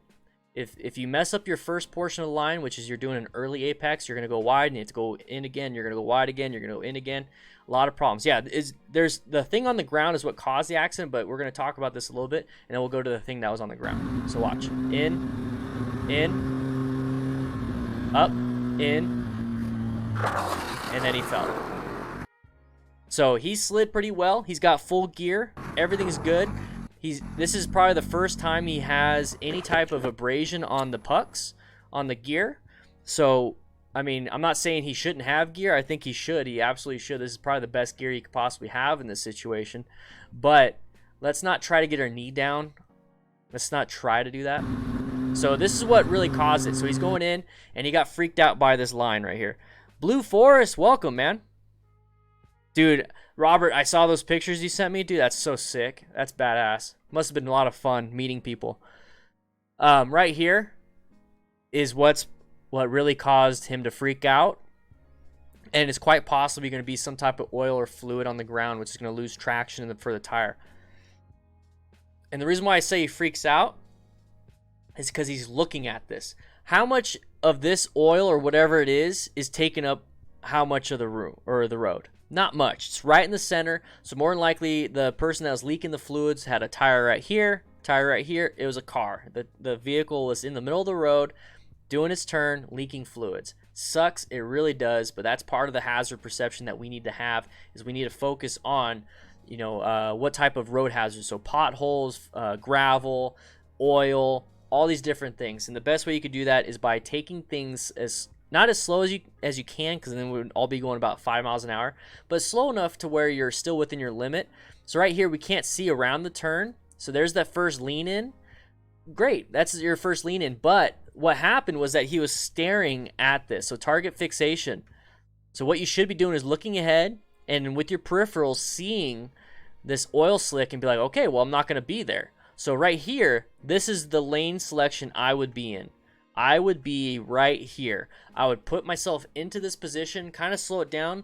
If you mess up your first portion of the line, which is you're doing an early apex, you're going to go wide and you have to go in again. You're going to go wide again. You're going to go in again. A lot of problems. Yeah, there's the thing on the ground is what caused the accident, but we're going to talk about this a little bit, and then we'll go to the thing that was on the ground. So watch. In, up, in, and then he fell. So he slid pretty well. He's got full gear. Everything's good. This is probably the first time he has any type of abrasion on the pucks, on the gear. So, I mean, I'm not saying he shouldn't have gear. I think he should. He absolutely should. This is probably the best gear he could possibly have in this situation. But let's not try to get our knee down. Let's not try to do that. So this is what really caused it. So he's going in, and he got freaked out by this line right here. Blue Forest, welcome, man. Dude, Robert, I saw those pictures you sent me. Dude, that's so sick. That's badass. Must have been a lot of fun meeting people. Right here is what really caused him to freak out. And it's quite possibly going to be some type of oil or fluid on the ground, which is going to lose traction for the tire. And the reason why I say he freaks out is because he's looking at this. How much of this oil or whatever it is taking up how much of the room or the road? Not much. It's right in the center. So more than likely, the person that was leaking the fluids had a tire right here, tire right here. It was a car. The vehicle was in the middle of the road, doing its turn, leaking fluids. Sucks. It really does. But that's part of the hazard perception that we need to have. Is we need to focus on, you know, what type of road hazards. So potholes, gravel, oil, all these different things. And the best way you could do that is by taking things not as slow as you can, because then we would all be going about 5 miles an hour, but slow enough to where you're still within your limit. So right here, we can't see around the turn. So there's that first lean in. Great, that's your first lean in. But what happened was that he was staring at this. So target fixation. So what you should be doing is looking ahead and with your peripherals seeing this oil slick and be like, okay, well, I'm not going to be there. So right here, this is the lane selection I would be in. I would be right here. I would put myself into this position, kind of slow it down,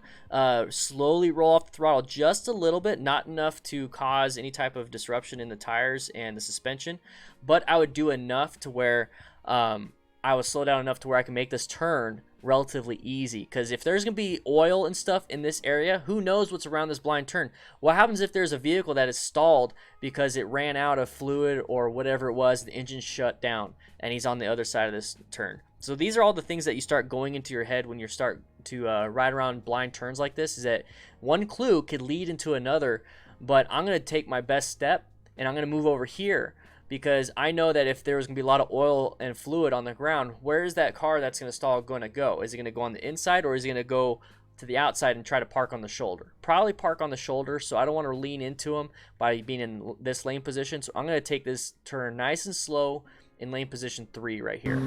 slowly roll off the throttle just a little bit, not enough to cause any type of disruption in the tires and the suspension, but I would do enough to where I would slow down enough to where I can make this turn relatively easy. Because if there's going to be oil and stuff in this area, who knows what's around this blind turn? What happens if there's a vehicle that is stalled because it ran out of fluid or whatever it was, the engine shut down, and he's on the other side of this turn? So these are all the things that you start going into your head when you start to ride around blind turns like this, is that one clue could lead into another. But I'm going to take my best step, and I'm going to move over here, because I know that if there's going to be a lot of oil and fluid on the ground, where is that car that's going to stall going to go? Is it going to go on the inside, or is it going to go to the outside and try to park on the shoulder? Probably park on the shoulder, so I don't want to lean into him by being in this lane position. So I'm going to take this turn nice and slow in lane position 3 right here.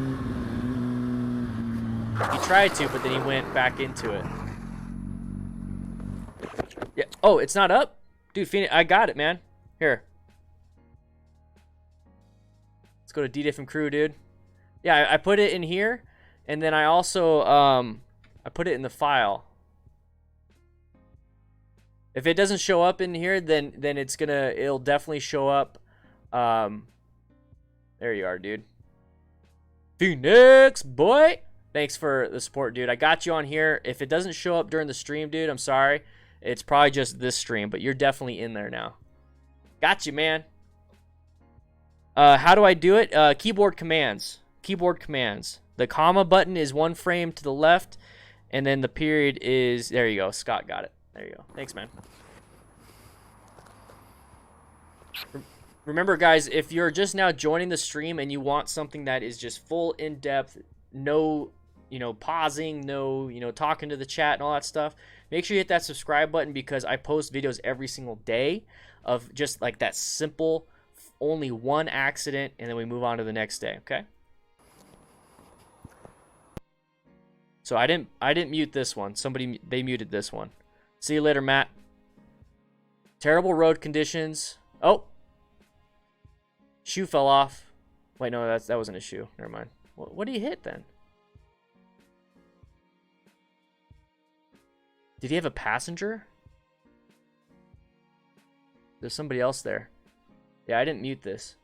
He tried to, but then he went back into it. Yeah. Oh, it's not up? Dude, Phoenix, I got it, man. Here. Go to DDFM crew, dude. Yeah, I put it in here, and then I also I put it in the file. If it doesn't show up in here, then it'll definitely show up. There you are, dude. Phoenix boy, thanks for the support, dude. I got you on here. If it doesn't show up during the stream, dude, I'm sorry. It's probably just this stream, but you're definitely in there now. Got you, man. How do I do it? Keyboard commands. Keyboard commands. The comma button is one frame to the left, and then the period is... There you go. Scott got it. There you go. Thanks, man. Remember, guys, if you're just now joining the stream and you want something that is just full in-depth, no, pausing, no, talking to the chat and all that stuff, make sure you hit that subscribe button, because I post videos every single day of just like that simple... only one accident, and then we move on to the next day, okay? So I didn't mute this one. They muted this one. See you later, Matt. Terrible road conditions. Oh. Shoe fell off. Wait, no, that wasn't a shoe. Never mind. What did he hit then? Did he have a passenger? There's somebody else there. Yeah, I didn't mute this.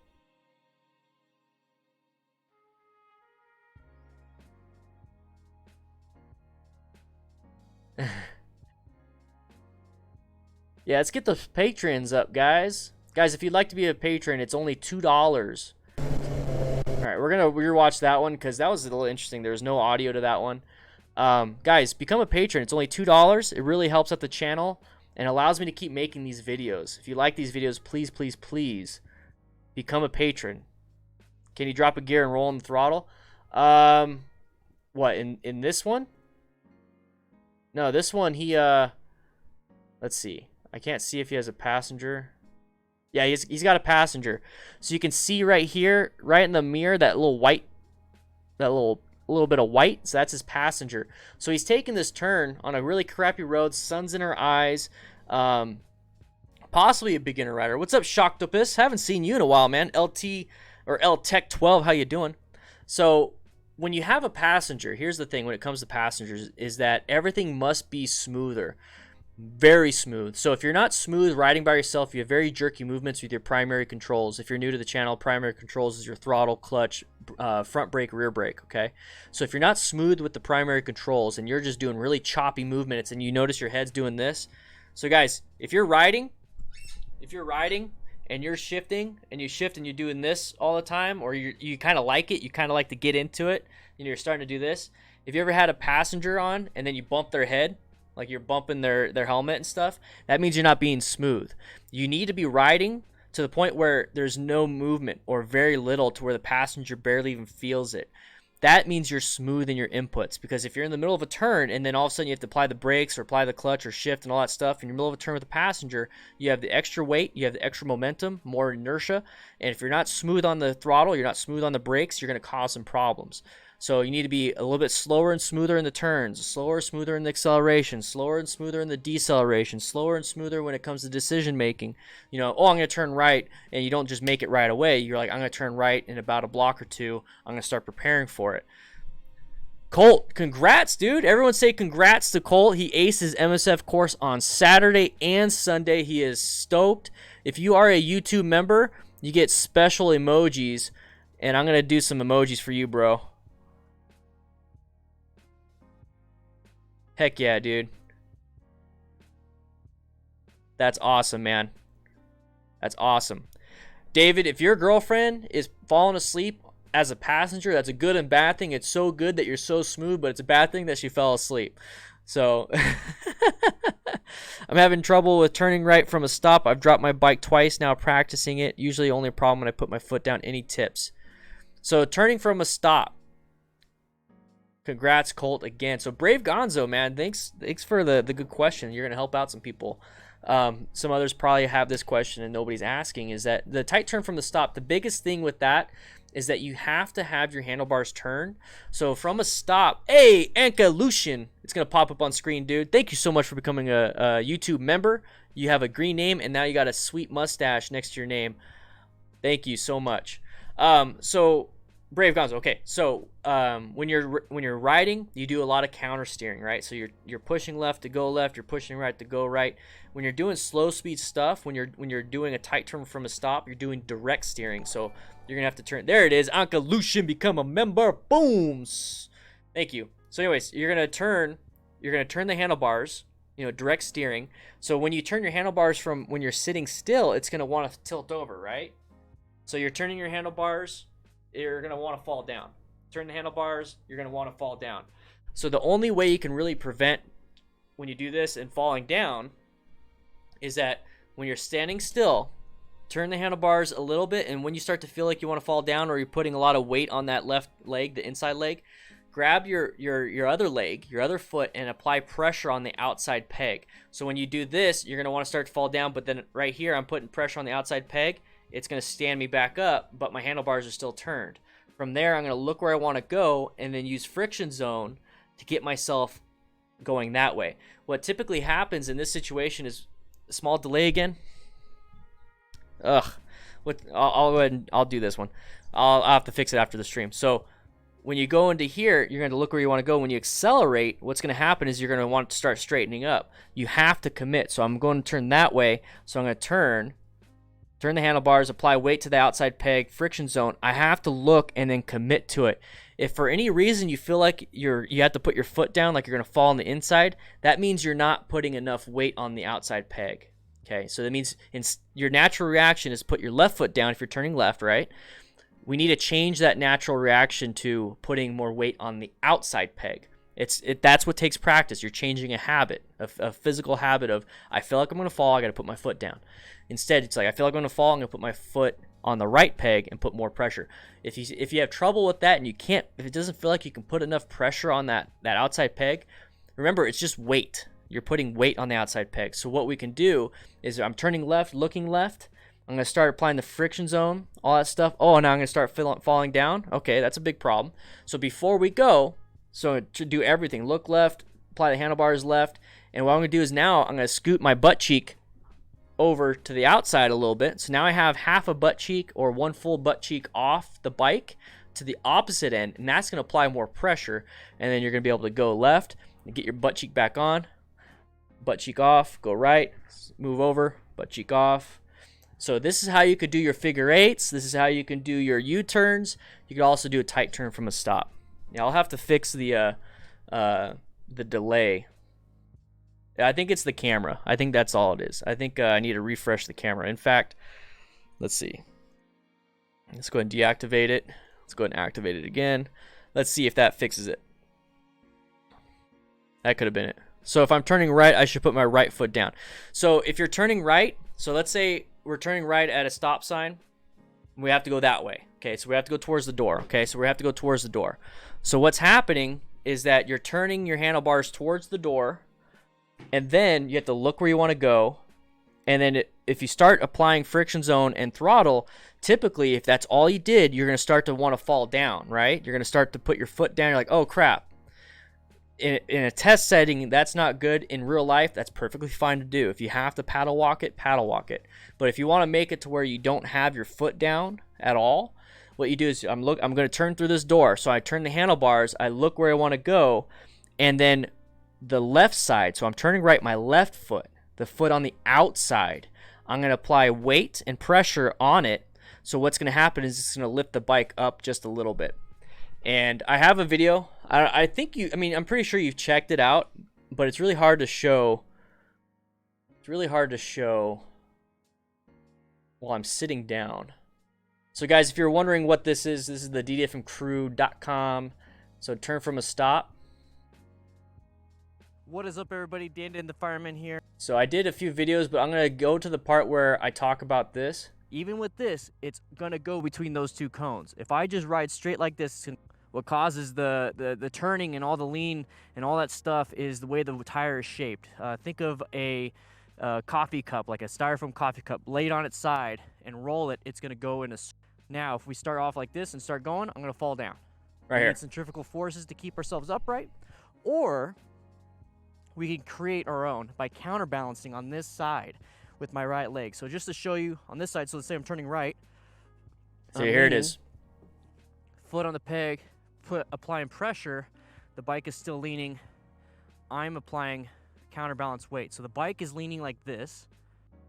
Yeah, let's get the patrons up, guys. Guys, if you'd like to be a patron, it's only $2. All right, we're going to rewatch that one because that was a little interesting. There was no audio to that one. Guys, become a patron. It's only $2. It really helps out the channel and allows me to keep making these videos. If you like these videos, please, please, please become a patron. Can you drop a gear and roll on the throttle? What, in this one? No, this one, he, let's see. I can't see if he has a passenger. Yeah, he's got a passenger. So you can see right here, right in the mirror, that little white, that little bit of white. So that's his passenger. So he's taking this turn on a really crappy road. Sun's in our eyes. Possibly a beginner rider. What's up, Shocktopus? Haven't seen you in a while, man. LT or LTech 12, how you doing? So when you have a passenger, here's the thing when it comes to passengers is that everything must be smoother. Very smooth. So if you're not smooth riding by yourself, you have very jerky movements with your primary controls. If you're new to the channel, primary controls is your throttle, clutch, front brake, rear brake, okay? So if you're not smooth with the primary controls and you're just doing really choppy movements and you notice your head's doing this. So guys, if you're riding and you're shifting and you shift and you're doing this all the time, or you kind of like it, you kind of like to get into it, you know, you're starting to do this. If you ever had a passenger on and then you bump their head, like you're bumping their helmet and stuff, that means you're not being smooth. You need to be riding to the point where there's no movement or very little to where the passenger barely even feels it. That means you're smooth in your inputs, because if you're in the middle of a turn and then all of a sudden you have to apply the brakes or apply the clutch or shift and all that stuff in the middle of a turn with a passenger, you have the extra weight, you have the extra momentum, more inertia, and if you're not smooth on the throttle, you're not smooth on the brakes, you're going to cause some problems. So you need to be a little bit slower and smoother in the turns, slower, smoother in the acceleration, slower and smoother in the deceleration, slower and smoother when it comes to decision making. You know, oh, I'm going to turn right, and you don't just make it right away. You're like, I'm going to turn right in about a block or two. I'm going to start preparing for it. Colt, congrats, dude. Everyone say congrats to Colt. He aced his MSF course on Saturday and Sunday. He is stoked. If you are a YouTube member, you get special emojis, and I'm going to do some emojis for you, bro. Heck yeah, dude. That's awesome, man. That's awesome. David, if your girlfriend is falling asleep as a passenger, that's a good and bad thing. It's so good that you're so smooth, but it's a bad thing that she fell asleep. So I'm having trouble with turning right from a stop. I've dropped my bike twice now practicing it. Usually only a problem when I put my foot down. Any tips? So turning from a stop. Congrats, Colt, again. So Brave Gonzo, man, thanks for the good question. You're going to help out some people. Some others probably have this question and nobody's asking, is that the tight turn from the stop, the biggest thing with that is that you have to have your handlebars turn. So from a stop, hey, Anka Lucian, it's going to pop up on screen, dude. Thank you so much for becoming a YouTube member. You have a green name, and now you got a sweet mustache next to your name. Thank you so much. So Brave Gonzo. Okay, so when you're riding, you do a lot of counter steering, right? So you're pushing left to go left, you're pushing right to go right. When you're doing slow speed stuff, when you're doing a tight turn from a stop, you're doing direct steering. So you're gonna have to turn. There it is. Anka Lucian, become a member. Booms. Thank you. So anyways, you're gonna turn the handlebars. You know, direct steering. So when you turn your handlebars from when you're sitting still, it's gonna want to tilt over, right? So you're turning your handlebars. You're going to want to fall down. Turn the handlebars, you're going to want to fall down. So the only way you can really prevent when you do this and falling down is that when you're standing still, turn the handlebars a little bit, and when you start to feel like you want to fall down or you're putting a lot of weight on that left leg, the inside leg, grab your other leg, your other foot, and apply pressure on the outside peg. So when you do this, you're going to want to start to fall down, but then right here I'm putting pressure on the outside peg. It's going to stand me back up, but my handlebars are still turned. From there, I'm going to look where I want to go and then use friction zone to get myself going that way. What typically happens in this situation is a small delay again. I'll go ahead and I'll do this one. I'll have to fix it after the stream. So when you go into here, you're going to look where you want to go. When you accelerate, what's going to happen is you're going to want to start straightening up. You have to commit. So I'm going to turn that way. So I'm going to turn the handlebars, apply weight to the outside peg, friction zone. I have to look and then commit to it. If for any reason you feel like you have to put your foot down, like you're going to fall on the inside, that means you're not putting enough weight on the outside peg. Okay, so that means your natural reaction is put your left foot down if you're turning left, right? We need to change that natural reaction to putting more weight on the outside peg. That's what takes practice. You're changing a habit, a physical habit of, I feel like I'm going to fall, I got to put my foot down. Instead, it's like, I feel like I'm going to fall, I'm going to put my foot on the right peg and put more pressure. If you have trouble with that and if it doesn't feel like you can put enough pressure on that outside peg, remember, it's just weight. You're putting weight on the outside peg. So what we can do is I'm turning left, looking left. I'm going to start applying the friction zone, all that stuff. Oh, now I'm going to start falling down. Okay, that's a big problem. So before we go, so to do everything, look left, apply the handlebars left. And what I'm going to do is now I'm going to scoot my butt cheek over to the outside a little bit. So now I have half a butt cheek or one full butt cheek off the bike to the opposite end. And that's going to apply more pressure. And then you're going to be able to go left and get your butt cheek back on. Butt cheek off, go right, move over, butt cheek off. So this is how you could do your figure eights. This is how you can do your U-turns. You could also do a tight turn from a stop. Now I'll have to fix the delay. I think it's the camera. I think that's all it is. I think I need to refresh the camera. In fact, let's see. Let's go ahead and deactivate it. Let's go ahead and activate it again. Let's see if that fixes it. That could have been it. So if I'm turning right, I should put my right foot down. So if you're turning right, so let's say we're turning right at a stop sign. We have to go that way. Okay, so we have to go towards the door. Okay, so we have to go towards the door. So what's happening is that you're turning your handlebars towards the door, and then you have to look where you want to go. And then if you start applying friction zone and throttle, typically if that's all you did, you're going to start to want to fall down, right? You're going to start to put your foot down. You're like, oh crap. In a test setting, that's not good. In real life, that's perfectly fine to do. If you have to paddle walk it, paddle walk it. But if you want to make it to where you don't have your foot down at all, what you do is I'm going to turn through this door. So I turn the handlebars, I look where I want to go, and then the left side, so I'm turning right, my left foot, the foot on the outside, I'm going to apply weight and pressure on it. So what's going to happen is it's going to lift the bike up just a little bit. And I have a video. I'm pretty sure you've checked it out, but it's really hard to show. It's really hard to show while I'm sitting down. So guys, if you're wondering what this is the DDFMcrew.com. So turn from a stop. What is up, everybody? Dan the Fireman here. So I did a few videos, but I'm going to go to the part where I talk about this. Even with this, it's going to go between those two cones. If I just ride straight like this, what causes the turning and all the lean and all that stuff is the way the tire is shaped. Think of a coffee cup, like a styrofoam coffee cup, laid on its side and roll it. It's going to go in a... Now, if we start off like this and start going, I'm going to fall down. Right here. Centrifugal forces to keep ourselves upright. Or we can create our own by counterbalancing on this side with my right leg. So just to show you on this side, so let's say I'm turning right. So here it is. Foot on the peg, applying pressure. The bike is still leaning. I'm applying counterbalance weight. So the bike is leaning like this.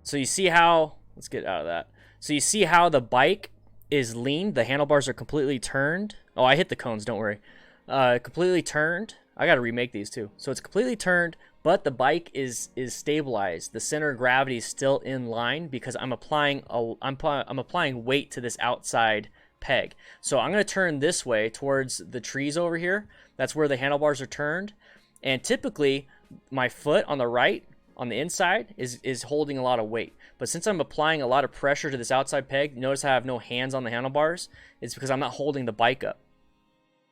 So you see how, let's get out of that. So you see how the bike is leaned. The handlebars are completely turned. Oh, I hit the cones, don't worry. Completely turned. I got to remake these too. So it's completely turned, but the bike is stabilized. The center of gravity is still in line because I'm applying weight to this outside peg. So I'm going to turn this way towards the trees over here. That's where the handlebars are turned. And typically my foot on the right, on the inside, is holding a lot of weight. But since I'm applying a lot of pressure to this outside peg, notice how I have no hands on the handlebars. It's because I'm not holding the bike up.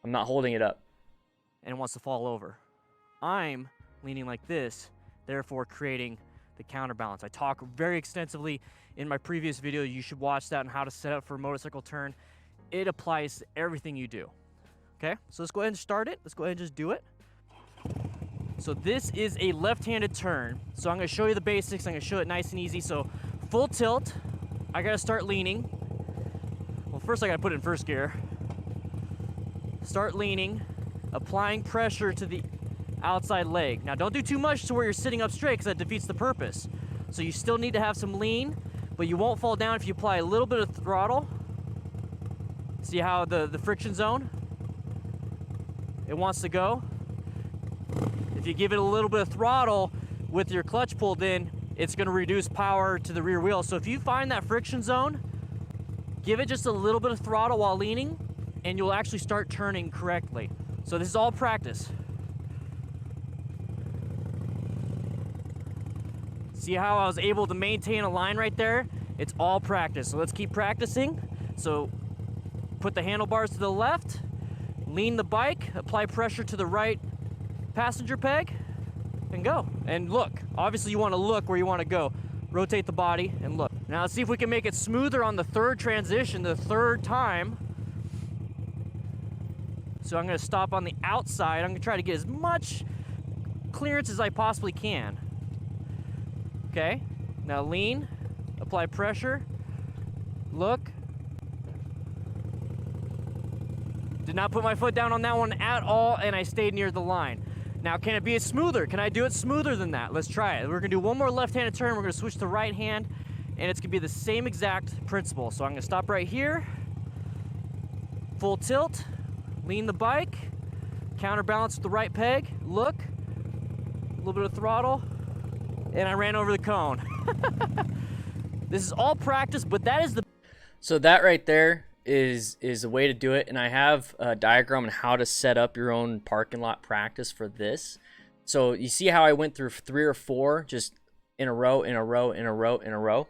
I'm not holding it up. And it wants to fall over. I'm leaning like this, therefore creating the counterbalance. I talk very extensively in my previous video. You should watch that on how to set up for a motorcycle turn. It applies to everything you do. Okay, so let's go ahead and start it. Let's go ahead and just do it. So this is a left-handed turn. So I'm gonna show you the basics. I'm gonna show it nice and easy. So full tilt, I gotta start leaning. Well, first I gotta put it in first gear. Start leaning, applying pressure to the outside leg. Now don't do too much to where you're sitting up straight because that defeats the purpose. So you still need to have some lean, but you won't fall down if you apply a little bit of throttle. See how the friction zone, it wants to go. If you give it a little bit of throttle with your clutch pulled in, it's gonna reduce power to the rear wheel. So if you find that friction zone, give it just a little bit of throttle while leaning, and you'll actually start turning correctly. So this is all practice. See how I was able to maintain a line right there? It's all practice. So let's keep practicing. So put the handlebars to the left, lean the bike, apply pressure to the right passenger peg, and go. And look, obviously you want to look where you want to go. Rotate the body and look. Now let's see if we can make it smoother on the third transition, the third time. So I'm going to stop on the outside. I'm going to try to get as much clearance as I possibly can. Okay, now lean, apply pressure, look. Did not put my foot down on that one at all, and I stayed near the line. Now, can it be smoother? Can I do it smoother than that? Let's try it. We're gonna do one more left-handed turn. We're gonna switch to right hand, and it's gonna be the same exact principle. So I'm gonna stop right here, full tilt, lean the bike, counterbalance with the right peg, look, a little bit of throttle, and I ran over the cone. This is all practice, but that is the... So that right there is a way to do it, and I have a diagram on how to set up your own parking lot practice for this. So you see how I went through 3 or 4 just in a row, in a row, in a row, in a row?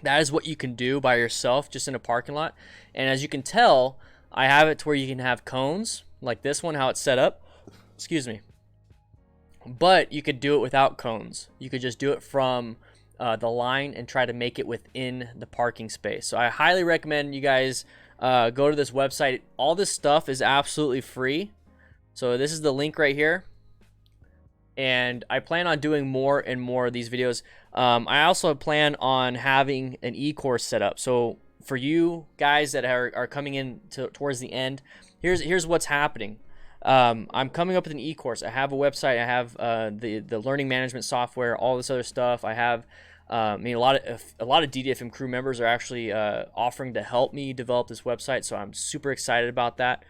That is what you can do by yourself just in a parking lot. And as you can tell, I have it to where you can have cones like this one, how it's set up. Excuse me. But you could do it without cones. You could just do it from the line and try to make it within the parking space. So I highly recommend you guys go to this website. All this stuff is absolutely free. So this is the link right here. And I plan on doing more and more of these videos. I also plan on having an e-course set up. So for you guys that are coming in towards the end, here's what's happening. I'm coming up with an e-course. I have a website. I have the learning management software, all this other stuff. I have, I mean, a lot of DDFM crew members are actually offering to help me develop this website, so I'm super excited about that.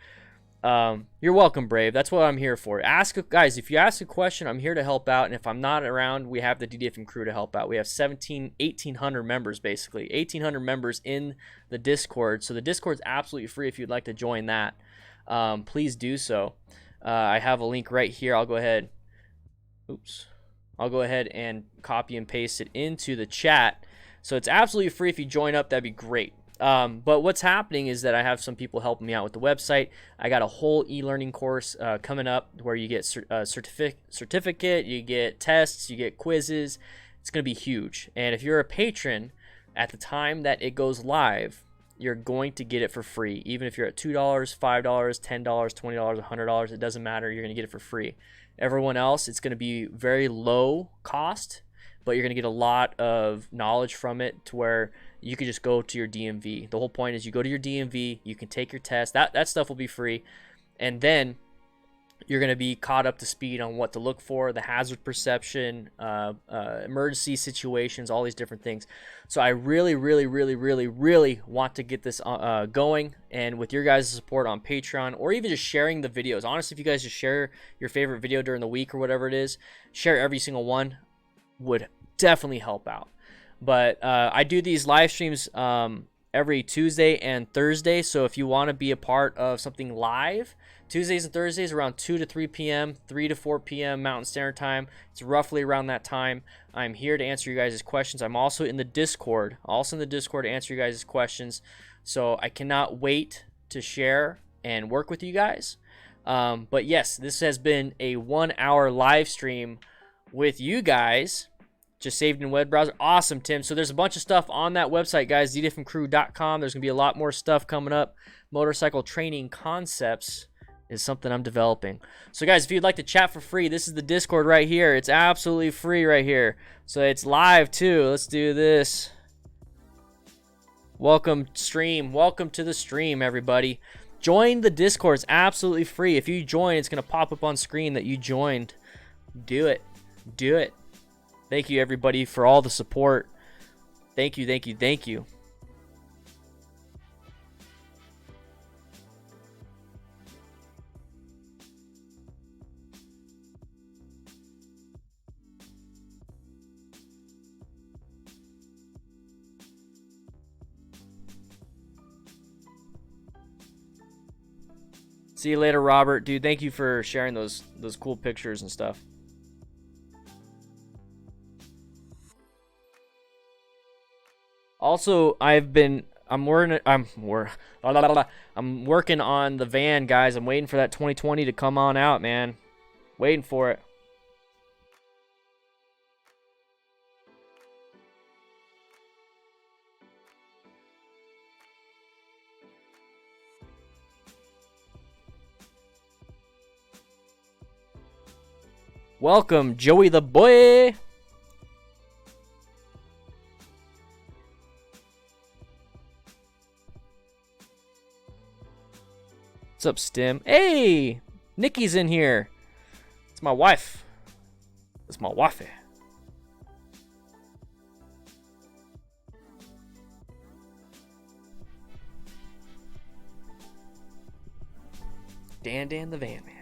You're welcome, Brave. That's what I'm here for. Guys, if you ask a question, I'm here to help out, and if I'm not around, we have the DDFM crew to help out. We have 1,800 members, basically. 1,800 members in the Discord, so the Discord's absolutely free if you'd like to join that. Please do so. I have a link right here. I'll go ahead and copy and paste it into the chat. So it's absolutely free. If you join up, that'd be great. But what's happening is that I have some people helping me out with the website. I got a whole e-learning course coming up where you get certificate, you get tests, you get quizzes. It's going to be huge. And if you're a patron, at the time that it goes live, you're going to get it for free. Even if you're at $2, $5, $10, $20, $100, it doesn't matter. You're going to get it for free. Everyone else, it's going to be very low cost, but you're going to get a lot of knowledge from it to where you could just go to your DMV. The whole point is you go to your DMV, you can take your test. That stuff will be free. And then you're going to be caught up to speed on what to look for, the hazard perception, emergency situations, all these different things. So I really, really, really, really, really want to get this going. And with your guys' support on Patreon, or even just sharing the videos. Honestly, if you guys just share your favorite video during the week or whatever it is, share every single one, would definitely help out. But I do these live streams every Tuesday and Thursday. So if you want to be a part of something live, Tuesdays and Thursdays around 2 to 3 p.m., 3 to 4 p.m. Mountain Standard Time. It's roughly around that time. I'm here to answer you guys' questions. I'm also in the Discord. To answer you guys' questions. So I cannot wait to share and work with you guys. But yes, this has been a 1-hour live stream with you guys. Just saved in web browser. Awesome, Tim. So there's a bunch of stuff on that website, guys, ddfmcrew.com. There's going to be a lot more stuff coming up. Motorcycle training concepts is something I'm developing. So guys, if you'd like to chat for free, this is the Discord right here. It's absolutely free right here. So it's live too. Let's do this. Welcome stream. Welcome to the stream, everybody. Join the Discord. It's absolutely free. If you join, it's going to pop up on screen that you joined. Do it. Do it. Thank you, everybody, for all the support. Thank you, thank you, thank you. See you later, Robert. Dude, thank you for sharing those cool pictures and stuff. Also, I'm working on the van, guys. I'm waiting for that 2020 to come on out, man. Waiting for it. Welcome, Joey the boy. What's up, Stim? Hey, Nikki's in here. It's my wife. It's my wifey. Dan the Van Man.